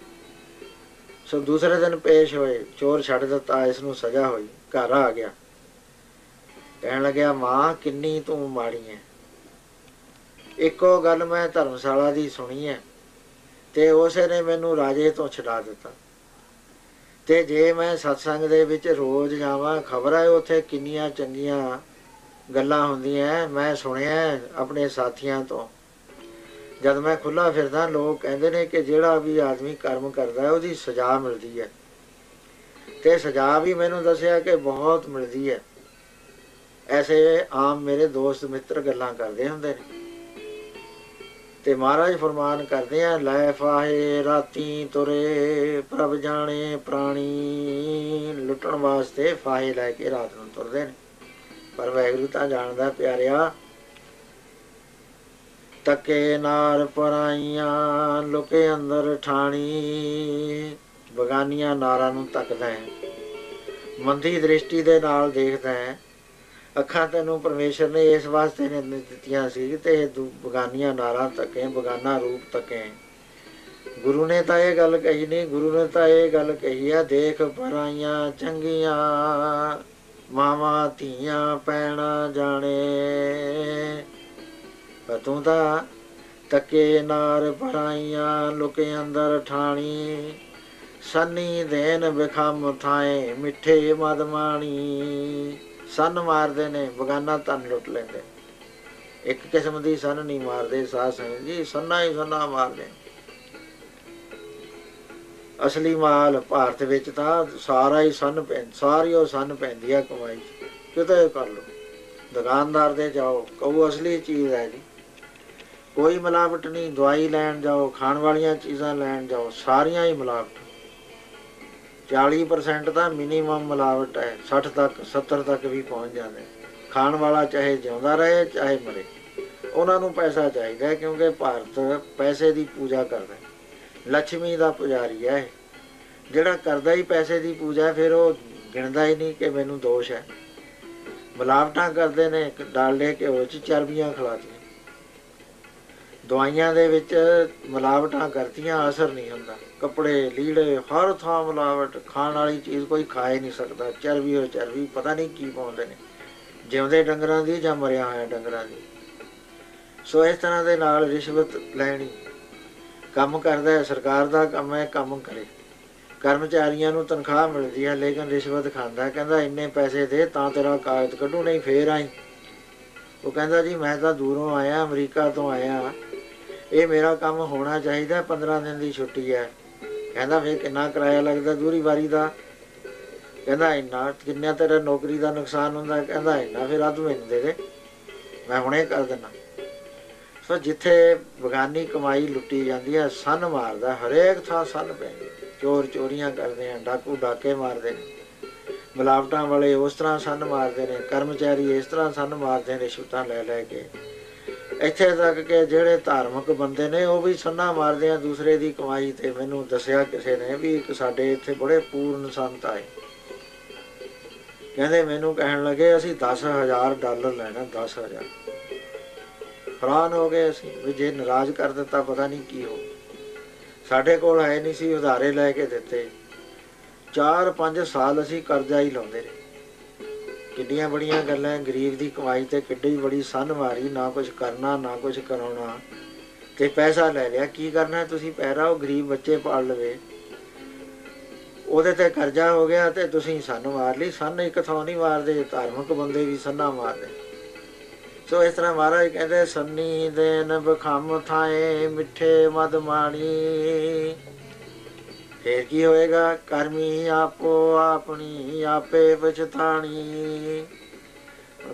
Speaker 1: ਸੋ ਦੂਸਰੇ ਦਿਨ ਪੇਸ਼ ਹੋਏ, ਚੋਰ ਛੱਡ ਦਿੱਤਾ, ਇਸ ਨੂੰ ਸਜ਼ਾ ਹੋਈ। ਘਰ ਆ ਗਿਆ, ਕਹਿਣ ਲੱਗਿਆ ਮਾਂ ਕਿੰਨੀ ਤੂੰ ਮਾੜੀ ਹੈ। ਇੱਕੋ ਗੱਲ ਮੈਂ ਧਰਮਸ਼ਾਲਾ ਦੀ ਸੁਣੀ ਹੈ ਤੇ ਉਸੇ ਨੇ ਮੈਨੂੰ ਰਾਜੇ ਤੋਂ ਛੁਡਾ ਦਿੱਤਾ। ਤੇ ਜੇ ਮੈਂ ਸਤਸੰਗ ਦੇ ਵਿੱਚ ਰੋਜ਼ ਜਾਵਾਂ, ਖਬਰ ਹੈ ਉੱਥੇ ਕਿੰਨੀਆਂ ਚੰਗੀਆਂ ਗੱਲਾਂ ਹੁੰਦੀਆਂ। ਮੈਂ ਸੁਣਿਆ ਆਪਣੇ ਸਾਥੀਆਂ ਤੋਂ, ਜਦ ਮੈਂ ਖੁੱਲ੍ਹਾ ਫਿਰਦਾ ਲੋਕ ਕਹਿੰਦੇ ਨੇ ਕਿ ਜਿਹੜਾ ਵੀ ਆਦਮੀ ਕਰਮ ਕਰਦਾ ਉਹਦੀ ਸਜ਼ਾ ਮਿਲਦੀ ਹੈ, ਤੇ ਸਜ਼ਾ ਵੀ ਮੈਨੂੰ ਦੱਸਿਆ ਕਿ ਬਹੁਤ ਮਿਲਦੀ ਹੈ। ਐਸੇ ਆਮ ਮੇਰੇ ਦੋਸਤ ਮਿੱਤਰ ਗੱਲਾਂ ਕਰਦੇ ਹੁੰਦੇ ਨੇ। ਤੇ ਮਹਾਰਾਜ ਫਰਮਾਨ ਕਰਦੇ ਆ, ਲੈ ਫਾਹੇ ਰਾਤੀ ਤੁਰੇ ਪ੍ਰਭ ਜਾਣੇ ਪ੍ਰਾਣੀ। ਲੁੱਟਣ ਵਾਸਤੇ ਫਾਹੇ ਲੈ ਕੇ ਰਾਤ ਨੂੰ ਤੁਰਦੇ ਨੇ, ਪਰ ਵਾਹਿਗੁਰੂ ਤਾਂ ਜਾਣਦਾ ਪਿਆਰਿਆ, ਤੱਕੇ ਨਾਰ ਪਰਾਈਆਂ ਲੁਕੇ ਅੰਦਰ ਠਾਣੀ। ਬਗਾਨੀਆਂ ਨਾਰਾਂ ਨੂੰ ਤੱਕਦਾ ਹੈ, ਮੰਦੀ ਦ੍ਰਿਸ਼ਟੀ ਦੇ ਨਾਲ ਦੇਖਦਾ ਹੈ। ਅੱਖਾਂ ਤੈਨੂੰ ਪਰਮੇਸ਼ਰ ਨੇ ਇਸ ਵਾਸਤੇ ਨੇ ਦਿੱਤੀਆਂ ਸੀ ਤੇ ਬਗਾਨੀਆਂ ਨਾਰਾਂ ਤੱਕੇ, ਬਗਾਨਾ ਰੂਪ ਤੱਕੇ। ਗੁਰੂ ਨੇ ਤਾਂ ਇਹ ਗੱਲ ਕਹੀ ਨਹੀਂ, ਗੁਰੂ ਨੇ ਤਾਂ ਇਹ ਗੱਲ ਕਹੀ ਆ, ਦੇਖ ਪਰਾਈਆਂ ਚੰਗੀਆਂ ਮਾਵਾਂ ਧੀਆਂ ਪੈਣਾ ਜਾਣੇ। ਪਰ ਤੂੰ ਤਾਂ ਤੱਕੇ ਨਾਰ ਪਰਾਈਆਂ ਲੁਕੇ ਅੰਦਰ ਠਾਣੀ। ਸੰਨੀ ਦੇਨ ਬਿਖਮ ਥਾਏ ਮਿੱਠੇ ਮਦ ਮਾਣੀ। ਸੰਨ ਮਾਰਦੇ ਨੇ, ਬਗਾਨਾ ਧਨ ਲੁੱਟ ਲੈਂਦੇ। ਇੱਕ ਕਿਸਮ ਦੀ ਸੰਨ ਨਹੀਂ ਮਾਰਦੇ ਸਾਧ ਸੰਗਤ ਜੀ, ਸੰਨਾ ਹੀ ਸੰਨਾ ਮਾਰਦੇ। ਅਸਲੀ ਮਾਲ ਭਾਰਤ ਵਿੱਚ ਤਾਂ ਸਾਰਾ ਹੀ ਸੰਨ ਸਾਰੀ ਉਹ ਸੰਨ ਪੈਂਦੀ ਆ ਕਮਾਈ। ਕਿਤੇ ਕਰ ਲਓ, ਦੁਕਾਨਦਾਰ ਦੇ ਜਾਓ, ਕਹੋ ਅਸਲੀ ਚੀਜ਼ ਹੈ ਜੀ, ਕੋਈ ਮਿਲਾਵਟ ਨਹੀਂ। ਦਵਾਈ ਲੈਣ ਜਾਓ, ਖਾਣ ਵਾਲੀਆਂ ਚੀਜ਼ਾਂ ਲੈਣ ਜਾਓ, ਸਾਰੀਆਂ ਹੀ ਮਿਲਾਵਟ। 40% ਤਾਂ ਮਿਨੀਮਮ ਮਿਲਾਵਟ ਹੈ, 60 ਤੱਕ 70 ਤੱਕ ਵੀ ਪਹੁੰਚ ਜਾਂਦੇ। ਖਾਣ ਵਾਲਾ ਚਾਹੇ ਜਿਉਂਦਾ ਰਹੇ ਚਾਹੇ ਮਰੇ, ਉਹਨਾਂ ਨੂੰ ਪੈਸਾ ਚਾਹੀਦਾ, ਕਿਉਂਕਿ ਭਾਰਤ ਪੈਸੇ ਦੀ ਪੂਜਾ ਕਰਦਾ। ਲక్ష్ਮੀ ਦਾ ਪੁਜਾਰੀ ਹੈ ਜਿਹੜਾ ਕਰਦਾ ਹੀ ਪੈਸੇ ਦੀ ਪੂਜਾ, ਫਿਰ ਉਹ ਗਿਣਦਾ ਹੀ ਨਹੀਂ ਕਿ ਮੈਨੂੰ ਦੋਸ਼ ਹੈ। ਮਿਲਾਵਟਾਂ ਕਰਦੇ ਨੇ, ਡਾਲਡੇ ਘਿਓ 'ਚ ਚਰਬੀਆਂ ਖਿਲਾਤੀਆਂ, ਦਵਾਈਆਂ ਦੇ ਵਿੱਚ ਮਿਲਾਵਟਾਂ ਕਰਤੀਆਂ, ਅਸਰ ਨਹੀਂ ਹੁੰਦਾ। ਕੱਪੜੇ ਲੀੜੇ ਹਰ ਥਾਂ ਮਿਲਾਵਟ। ਖਾਣ ਵਾਲੀ ਚੀਜ਼ ਕੋਈ ਖਾ ਹੀ ਨਹੀਂ ਸਕਦਾ, ਚਰਬੀ ਹੋ ਚਰਬੀ, ਪਤਾ ਨਹੀਂ ਕੀ ਪਾਉਂਦੇ ਨੇ, ਜਿਉਂਦੇ ਡੰਗਰਾਂ ਦੀ ਜਾਂ ਮਰਿਆ ਹੋਇਆ ਡੰਗਰਾਂ ਦੀ। ਸੋ ਇਸ ਤਰ੍ਹਾਂ ਦੇ ਨਾਲ ਰਿਸ਼ਵਤ ਲੈਣੀ। ਕੰਮ ਕਰਦਾ, ਸਰਕਾਰ ਦਾ ਕੰਮ ਹੈ ਕੰਮ ਕਰੇ। ਕਰਮਚਾਰੀਆਂ ਨੂੰ ਤਨਖਾਹ ਮਿਲਦੀ ਹੈ, ਲੇਕਿਨ ਰਿਸ਼ਵਤ ਖਾਂਦਾ। ਕਹਿੰਦਾ ਇੰਨੇ ਪੈਸੇ ਦੇ ਤਾਂ ਤੇਰਾ ਕਾਗਜ਼ ਕੱਢੂ, ਨਹੀਂ ਫੇਰ ਆਈ। ਉਹ ਕਹਿੰਦਾ ਜੀ ਮੈਂ ਤਾਂ ਦੂਰੋਂ ਆਇਆ, ਅਮਰੀਕਾ ਤੋਂ ਆਇਆ, ਇਹ ਮੇਰਾ ਕੰਮ ਹੋਣਾ ਚਾਹੀਦਾ, 15 ਦਿਨ ਦੀ ਛੁੱਟੀ ਹੈ। ਕਹਿੰਦਾ ਫਿਰ ਕਿੰਨਾ ਕਿਰਾਇਆ ਲੱਗਦਾ ਦੂਰੀ ਵਾਰੀ ਦਾ? ਕਹਿੰਦਾ ਇੰਨਾ। ਕਿੰਨਾ ਤੇਰਾ ਨੌਕਰੀ ਦਾ ਨੁਕਸਾਨ ਹੁੰਦਾ? ਕਹਿੰਦਾ ਇੰਨਾ। ਫਿਰ ਤੂੰ ਮੈਨੂੰ ਦੇ ਦੇ, ਮੈਂ ਹੁਣੇ ਕਰ ਦਿੰਦਾ। ਸੋ ਜਿੱਥੇ ਬਗਾਨੀ ਕਮਾਈ ਲੁੱਟੀ ਜਾਂਦੀ ਹੈ, ਸੰਨ ਮਾਰਦਾ, ਹਰੇਕ ਥਾਂ ਸੰਨ ਪੈਂਦੀ। ਚੋਰ ਚੋਰੀਆਂ ਕਰਦੇ ਆ, ਡਾਕੂ ਡਾਕੇ ਮਾਰਦੇ ਨੇ, ਮਿਲਾਵਟਾਂ ਵਾਲੇ ਉਸ ਤਰ੍ਹਾਂ ਸੰਨ ਮਾਰਦੇ ਨੇ, ਕਰਮਚਾਰੀ ਇਸ ਤਰ੍ਹਾਂ ਸੰਨ ਮਾਰਦੇ ਨੇ ਰਿਸ਼ਵਤਾਂ ਲੈ ਲੈ ਕੇ। ਇੱਥੇ ਤੱਕ ਕਿ ਜਿਹੜੇ ਧਾਰਮਿਕ ਬੰਦੇ ਨੇ ਉਹ ਵੀ ਸੰਨਾ ਮਾਰਦੇ ਆ ਦੂਸਰੇ ਦੀ ਕਮਾਈ 'ਤੇ। ਮੈਨੂੰ ਦੱਸਿਆ ਕਿਸੇ ਨੇ ਵੀ ਇੱਕ ਸਾਡੇ ਇੱਥੇ ਬੜੇ ਪੂਰਨ ਸੰਤ ਆਏ, ਕਹਿੰਦੇ ਮੈਨੂੰ ਕਹਿਣ ਲੱਗੇ ਅਸੀਂ $10,000 ਲੈਣਾ, 10,000। ਹੈਰਾਨ ਹੋ ਗਏ ਅਸੀਂ ਵੀ ਜੇ ਨਾਰਾਜ਼ ਕਰ ਦਿੱਤਾ ਪਤਾ ਨਹੀਂ ਕੀ ਹੋ। ਸਾਡੇ ਕੋਲ ਹੈ ਨਹੀਂ ਸੀ, ਉਧਾਰੇ ਲੈ ਕੇ ਦਿੱਤੇ। 4-5 ਸਾਲ ਅਸੀਂ ਕਰਜ਼ਾ ਹੀ ਲਾਉਂਦੇ ਰਹੇ। ਕਿੱਡੀਆਂ ਬੜੀਆਂ ਗੱਲਾਂ, ਗਰੀਬ ਦੀ ਕਮਾਈ 'ਤੇ ਕਿੱਡੀ ਬੜੀ ਸੰਨ ਮਾਰੀ, ਨਾ ਕੁਛ ਕਰਨਾ ਨਾ ਕੁਛ ਕਰਾਉਣਾ, ਤੇ ਪੈਸਾ ਲੈ ਲਿਆ। ਕੀ ਕਰਨਾ ਤੁਸੀਂ ਪੈਰਾ? ਉਹ ਗਰੀਬ ਬੱਚੇ ਪਾਲ ਲਵੇ, ਉਹਦੇ 'ਤੇ ਕਰਜ਼ਾ ਹੋ ਗਿਆ ਤੇ ਤੁਸੀਂ ਸੰਨ ਮਾਰ ਲਈ। ਸੰਨ ਇੱਕ ਥਾਂ ਨਹੀਂ ਮਾਰਦੇ, ਧਾਰਮਿਕ ਬੰਦੇ ਵੀ ਸੰਨਾ ਮਾਰਦੇ। ਸੋ ਇਸ ਤਰ੍ਹਾਂ ਮਹਾਰਾਜ ਕਹਿੰਦੇ, ਸੰਨੀ ਦੇਨ ਬਖਮ ਥਾਏ ਮਿੱਠੇ ਮਦ ਮਾਣੀ। ਫੇਰ ਕੀ ਹੋਏਗਾ? ਕਰਮੀ ਆਪੋ ਆਪਣੀ ਆਪੇ ਪਛਤਾਣੀ।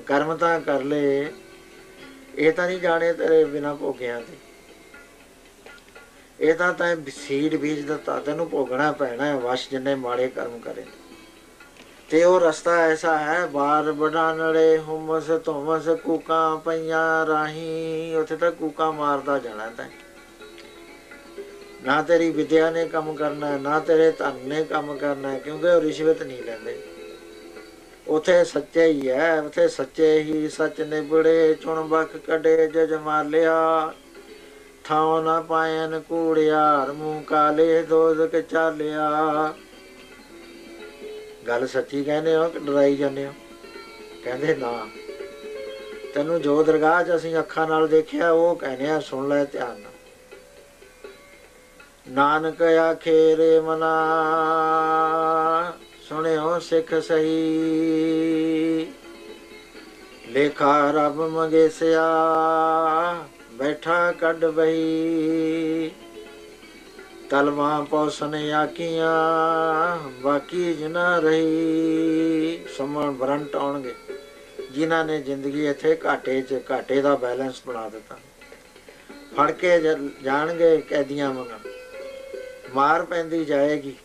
Speaker 1: ਕਰਮ ਤਾਂ ਕਰ ਲਏ, ਇਹ ਤਾਂ ਨਹੀਂ ਜਾਣੇ ਤੇਰੇ ਬਿਨਾਂ ਭੋਗਿਆਂ ਤੇ। ਇਹ ਤਾਂ ਤੈਂ ਸੀਡ ਬੀਜ ਦਿੱਤਾ, ਤੈਨੂੰ ਭੋਗਣਾ ਪੈਣਾ। ਵਸ਼ ਜਿੰਨੇ ਮਾੜੇ ਕਰਮ ਕਰੇ। ਤੇ ਉਹ ਰਸਤਾ ਐਸਾ ਹੈ, ਬਾਰ ਬੜਾ ਨੜੇ ਹੁਮਸ ਧੁਮਸ ਕੂਕਾਂ ਪਈਆਂ ਰਾਹੀਂ। ਉੱਥੇ ਤਾਂ ਕੂਕਾਂ ਮਾਰਦਾ ਜਾਣਾ ਤੈਂ। ਨਾ ਤੇਰੀ ਵਿਦਿਆ ਨੇ ਕੰਮ ਕਰਨਾ, ਨਾ ਤੇਰੇ ਧਨ ਨੇ ਕੰਮ ਕਰਨਾ, ਕਿਉਂਕਿ ਉਹ ਰਿਸ਼ਵਤ ਨਹੀਂ ਲੈਂਦੇ। ਉੱਥੇ ਸੱਚੇ ਹੀ ਹੈ, ਉੱਥੇ ਸੱਚੇ ਹੀ ਸੱਚ ਨਿਬੜੇ। ਚੁਣ ਬਖ ਕੱਢੇ ਜਜ ਮਾਲਿਆ, ਥਾਂ ਨਾ ਪਾਇਨ ਕੂੜਿਆਰ ਮੂੰਹ ਕਾਲੇ ਦੋਜ਼ਖ ਚਾਲਿਆ। ਗੱਲ ਸੱਚੀ ਕਹਿੰਦੇ ਹੋ ਕਿ ਡਰਾਈ ਜਾਂਦੇ ਹੋ? ਕਹਿੰਦੇ ਨਾ, ਤੈਨੂੰ ਜੋ ਦਰਗਾਹ 'ਚ ਅਸੀਂ ਅੱਖਾਂ ਨਾਲ ਦੇਖਿਆ ਉਹ ਕਹਿੰਦੇ ਆ, ਸੁਣ ਲੈ ਧਿਆਨ ਨਾਲ। ਨਾਨਕ ਆਖੇ ਰੇ ਮਨਾ, ਸੁਣਿਓ ਸਿੱਖ ਸਹੀ। ਲੇਖਾ ਰੱਬ ਮੰਗੇਸਿਆ ਬੈਠਾ ਕੱਢ ਬਈ। ਤਲਵਾਂ ਪੌਸਨ ਆਕੀਆਂ ਬਾਕੀ ਜਿਨਾ ਰਹੀ। ਸਮਣ ਬਰੰਟ ਆਉਣਗੇ ਜਿਨ੍ਹਾਂ ਨੇ ਜ਼ਿੰਦਗੀ ਇੱਥੇ ਘਾਟੇ ਦਾ ਬੈਲੈਂਸ ਬਣਾ ਦਿੱਤਾ। ਫੜ ਕੇ ਜਾਣਗੇ ਕੈਦੀਆਂ ਮੰਗਣ, ਮਾਰ ਪੈਂਦੀ ਜਾਏਗੀ।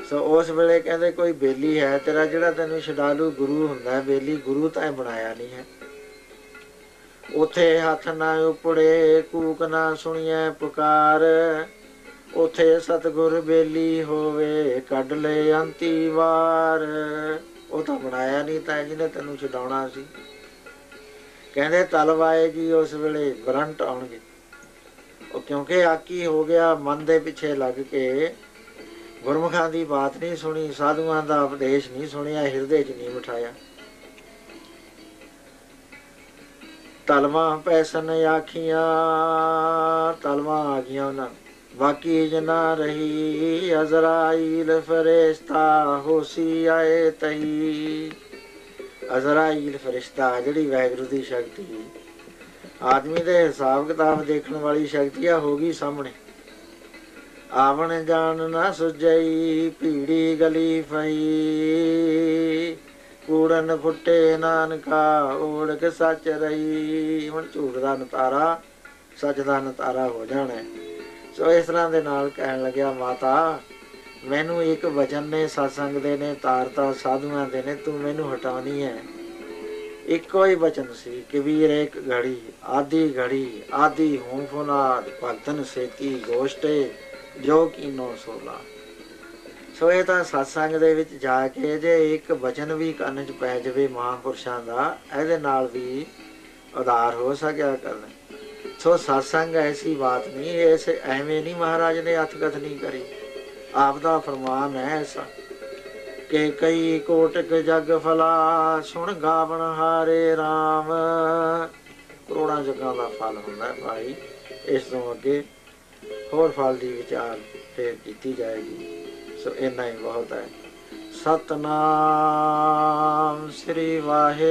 Speaker 1: ਸੋ ਉਸ ਵੇਲੇ ਕਹਿੰਦੇ ਕੋਈ ਬੇਲੀ ਹੈ ਤੇਰਾ ਜਿਹੜਾ ਤੈਨੂੰ ਛਡਾਲੂ ਗੁਰੂ ਹੁੰਦਾ, ਬੇਲੀ ਗੁਰੂ ਤਾਂ ਬਣਾਇਆ ਨਹੀਂ ਹੈ। ਉੱਥੇ ਹੱਥ ਨਾ ਉਪੜੇ ਕੂਕ ਨਾ ਸੁਣੀਐ ਪੁਕਾਰ। ਉੱਥੇ ਸਤਿਗੁਰ ਬੇਲੀ ਹੋਵੇ ਕੱਢ ਲੈ ਅੰਤੀ ਵਾਰ। ਉਹ ਤਾਂ ਬਣਾਇਆ ਨਹੀਂ ਤਾਂ ਜਿਹਨੇ ਤੈਨੂੰ ਛਡਾਉਣਾ ਸੀ। ਕਹਿੰਦੇ ਤਲਵ ਆਏਗੀ ਉਸ ਵੇਲੇ, ਬਰੰਟ ਆਉਣਗੇ। ਉਹ ਕਿਉਂਕਿ ਆਕੀ ਹੋ ਗਿਆ, ਮਨ ਦੇ ਪਿੱਛੇ ਲੱਗ ਕੇ ਗੁਰਮੁਖਾਂ ਦੀ ਬਾਤ ਨਹੀਂ ਸੁਣੀ, ਸਾਧੂਆਂ ਦਾ ਉਪਦੇਸ਼ ਨਹੀਂ ਸੁਣਿਆ, ਹਿਰਦੇ 'ਚ ਨਹੀਂ ਬਿਠਾਇਆ। ਤਲਵਾਂ ਪੈਸਨ ਆਖੀਆਂ, ਤਲਵਾਂ ਆ ਗਈਆਂ ਉਹਨਾਂ ਨੂੰ, ਬਾਕੀ ਜਨਾ ਰਹੀ। ਅਜ਼ਰਾਈਲ ਫਰਿਸ਼ਤਾ ਹੋਸੀ ਆਏ ਤਹੀ। ਅਜ਼ਰਾਈਲ ਫਰਿਸ਼ਤਾ ਜਿਹੜੀ ਵਾਹਿਗੁਰੂ ਦੀ ਸ਼ਕਤੀ, ਆਦਮੀ ਦੇ ਹਿਸਾਬ ਕਿਤਾਬ ਦੇਖਣ ਵਾਲੀ ਸ਼ਕਤੀ ਆ, ਹੋ ਗਈ ਸਾਹਮਣੇ। ਆਵਣ ਜਾਣ ਨਾ ਸੁਝਈ ਭੀੜੀ ਗਲੀ ਫਈ। ਕੂੜਨ ਫੁੱਟੇ ਨਾਨਕਾ ਓੜਕ ਸੱਚ ਰਹੀ। ਹੁਣ ਝੂਠ ਦਾ ਨਤਾਰਾ ਸੱਚ ਦਾ ਨਤਾਰਾ ਹੋ ਜਾਣਾ। ਸੋ ਇਸ ਤਰ੍ਹਾਂ ਦੇ ਨਾਲ ਕਹਿਣ ਲੱਗਿਆ, ਮਾਤਾ ਮੈਨੂੰ ਇੱਕ ਵਚਨ ਨੇ ਸਤਸੰਗ ਦੇ ਨੇ ਤਾਰਤਾ, ਸਾਧੂਆਂ ਦੇ ਨੇ, ਤੂੰ ਮੈਨੂੰ ਹਟਾਉਣੀ ਹੈ। ਇੱਕੋ ਹੀ ਵਚਨ ਸੀ, ਕਬੀਰ ਇੱਕ ਘੜੀ ਆਦੀ ਘੜੀ ਆਦੀ ਹੂੰ ਫੁਨਾਦ ਭਗਤਨ ਸੇਤੀ ਗੋਸ਼ਟੇ ਜੋ ਕੀਨੋ ਸੋਲਾ। ਸੋ ਇਹ ਤਾਂ ਸਤਸੰਗ ਦੇ ਵਿੱਚ ਜਾ ਕੇ ਜੇ ਇੱਕ ਵਚਨ ਵੀ ਕੰਨ 'ਚ ਪੈ ਜਾਵੇ ਮਹਾਂਪੁਰਸ਼ਾਂ ਦਾ, ਇਹਦੇ ਨਾਲ ਵੀ ਉਧਾਰ ਹੋ ਸਕਿਆ ਕਰਨ। ਸੋ ਸਤਸੰਗ ਐਸੀ ਬਾਤ ਨਹੀਂ, ਇਸ ਐਵੇਂ ਨਹੀਂ ਮਹਾਰਾਜ ਨੇ ਹੱਥ ਕਥਨੀ ਕਰੀ। ਆਪ ਦਾ ਫਰਮਾਨ ਹੈ ਐਸਾ ਕਿ ਕਈ ਕੋਟਿਕ ਜਗ ਫਲਾ ਸੁਣ ਗਾਵਣ ਹਾਰੇ ਰਾਮ। ਕਰੋੜਾਂ ਜਗਾਂ ਦਾ ਫਲ ਹੁੰਦਾ ਭਾਈ। ਇਸ ਤੋਂ ਅੱਗੇ ਹੋਰ ਫਲ ਦੀ ਵਿਚਾਰ ਫੇਰ ਕੀਤੀ ਜਾਏਗੀ। ਸੋ ਇੰਨਾ ਹੀ ਬਹੁਤ ਹੈ। ਸਤਨਾਮ ਸ੍ਰੀ ਵਾਹਿਗੁਰੂ।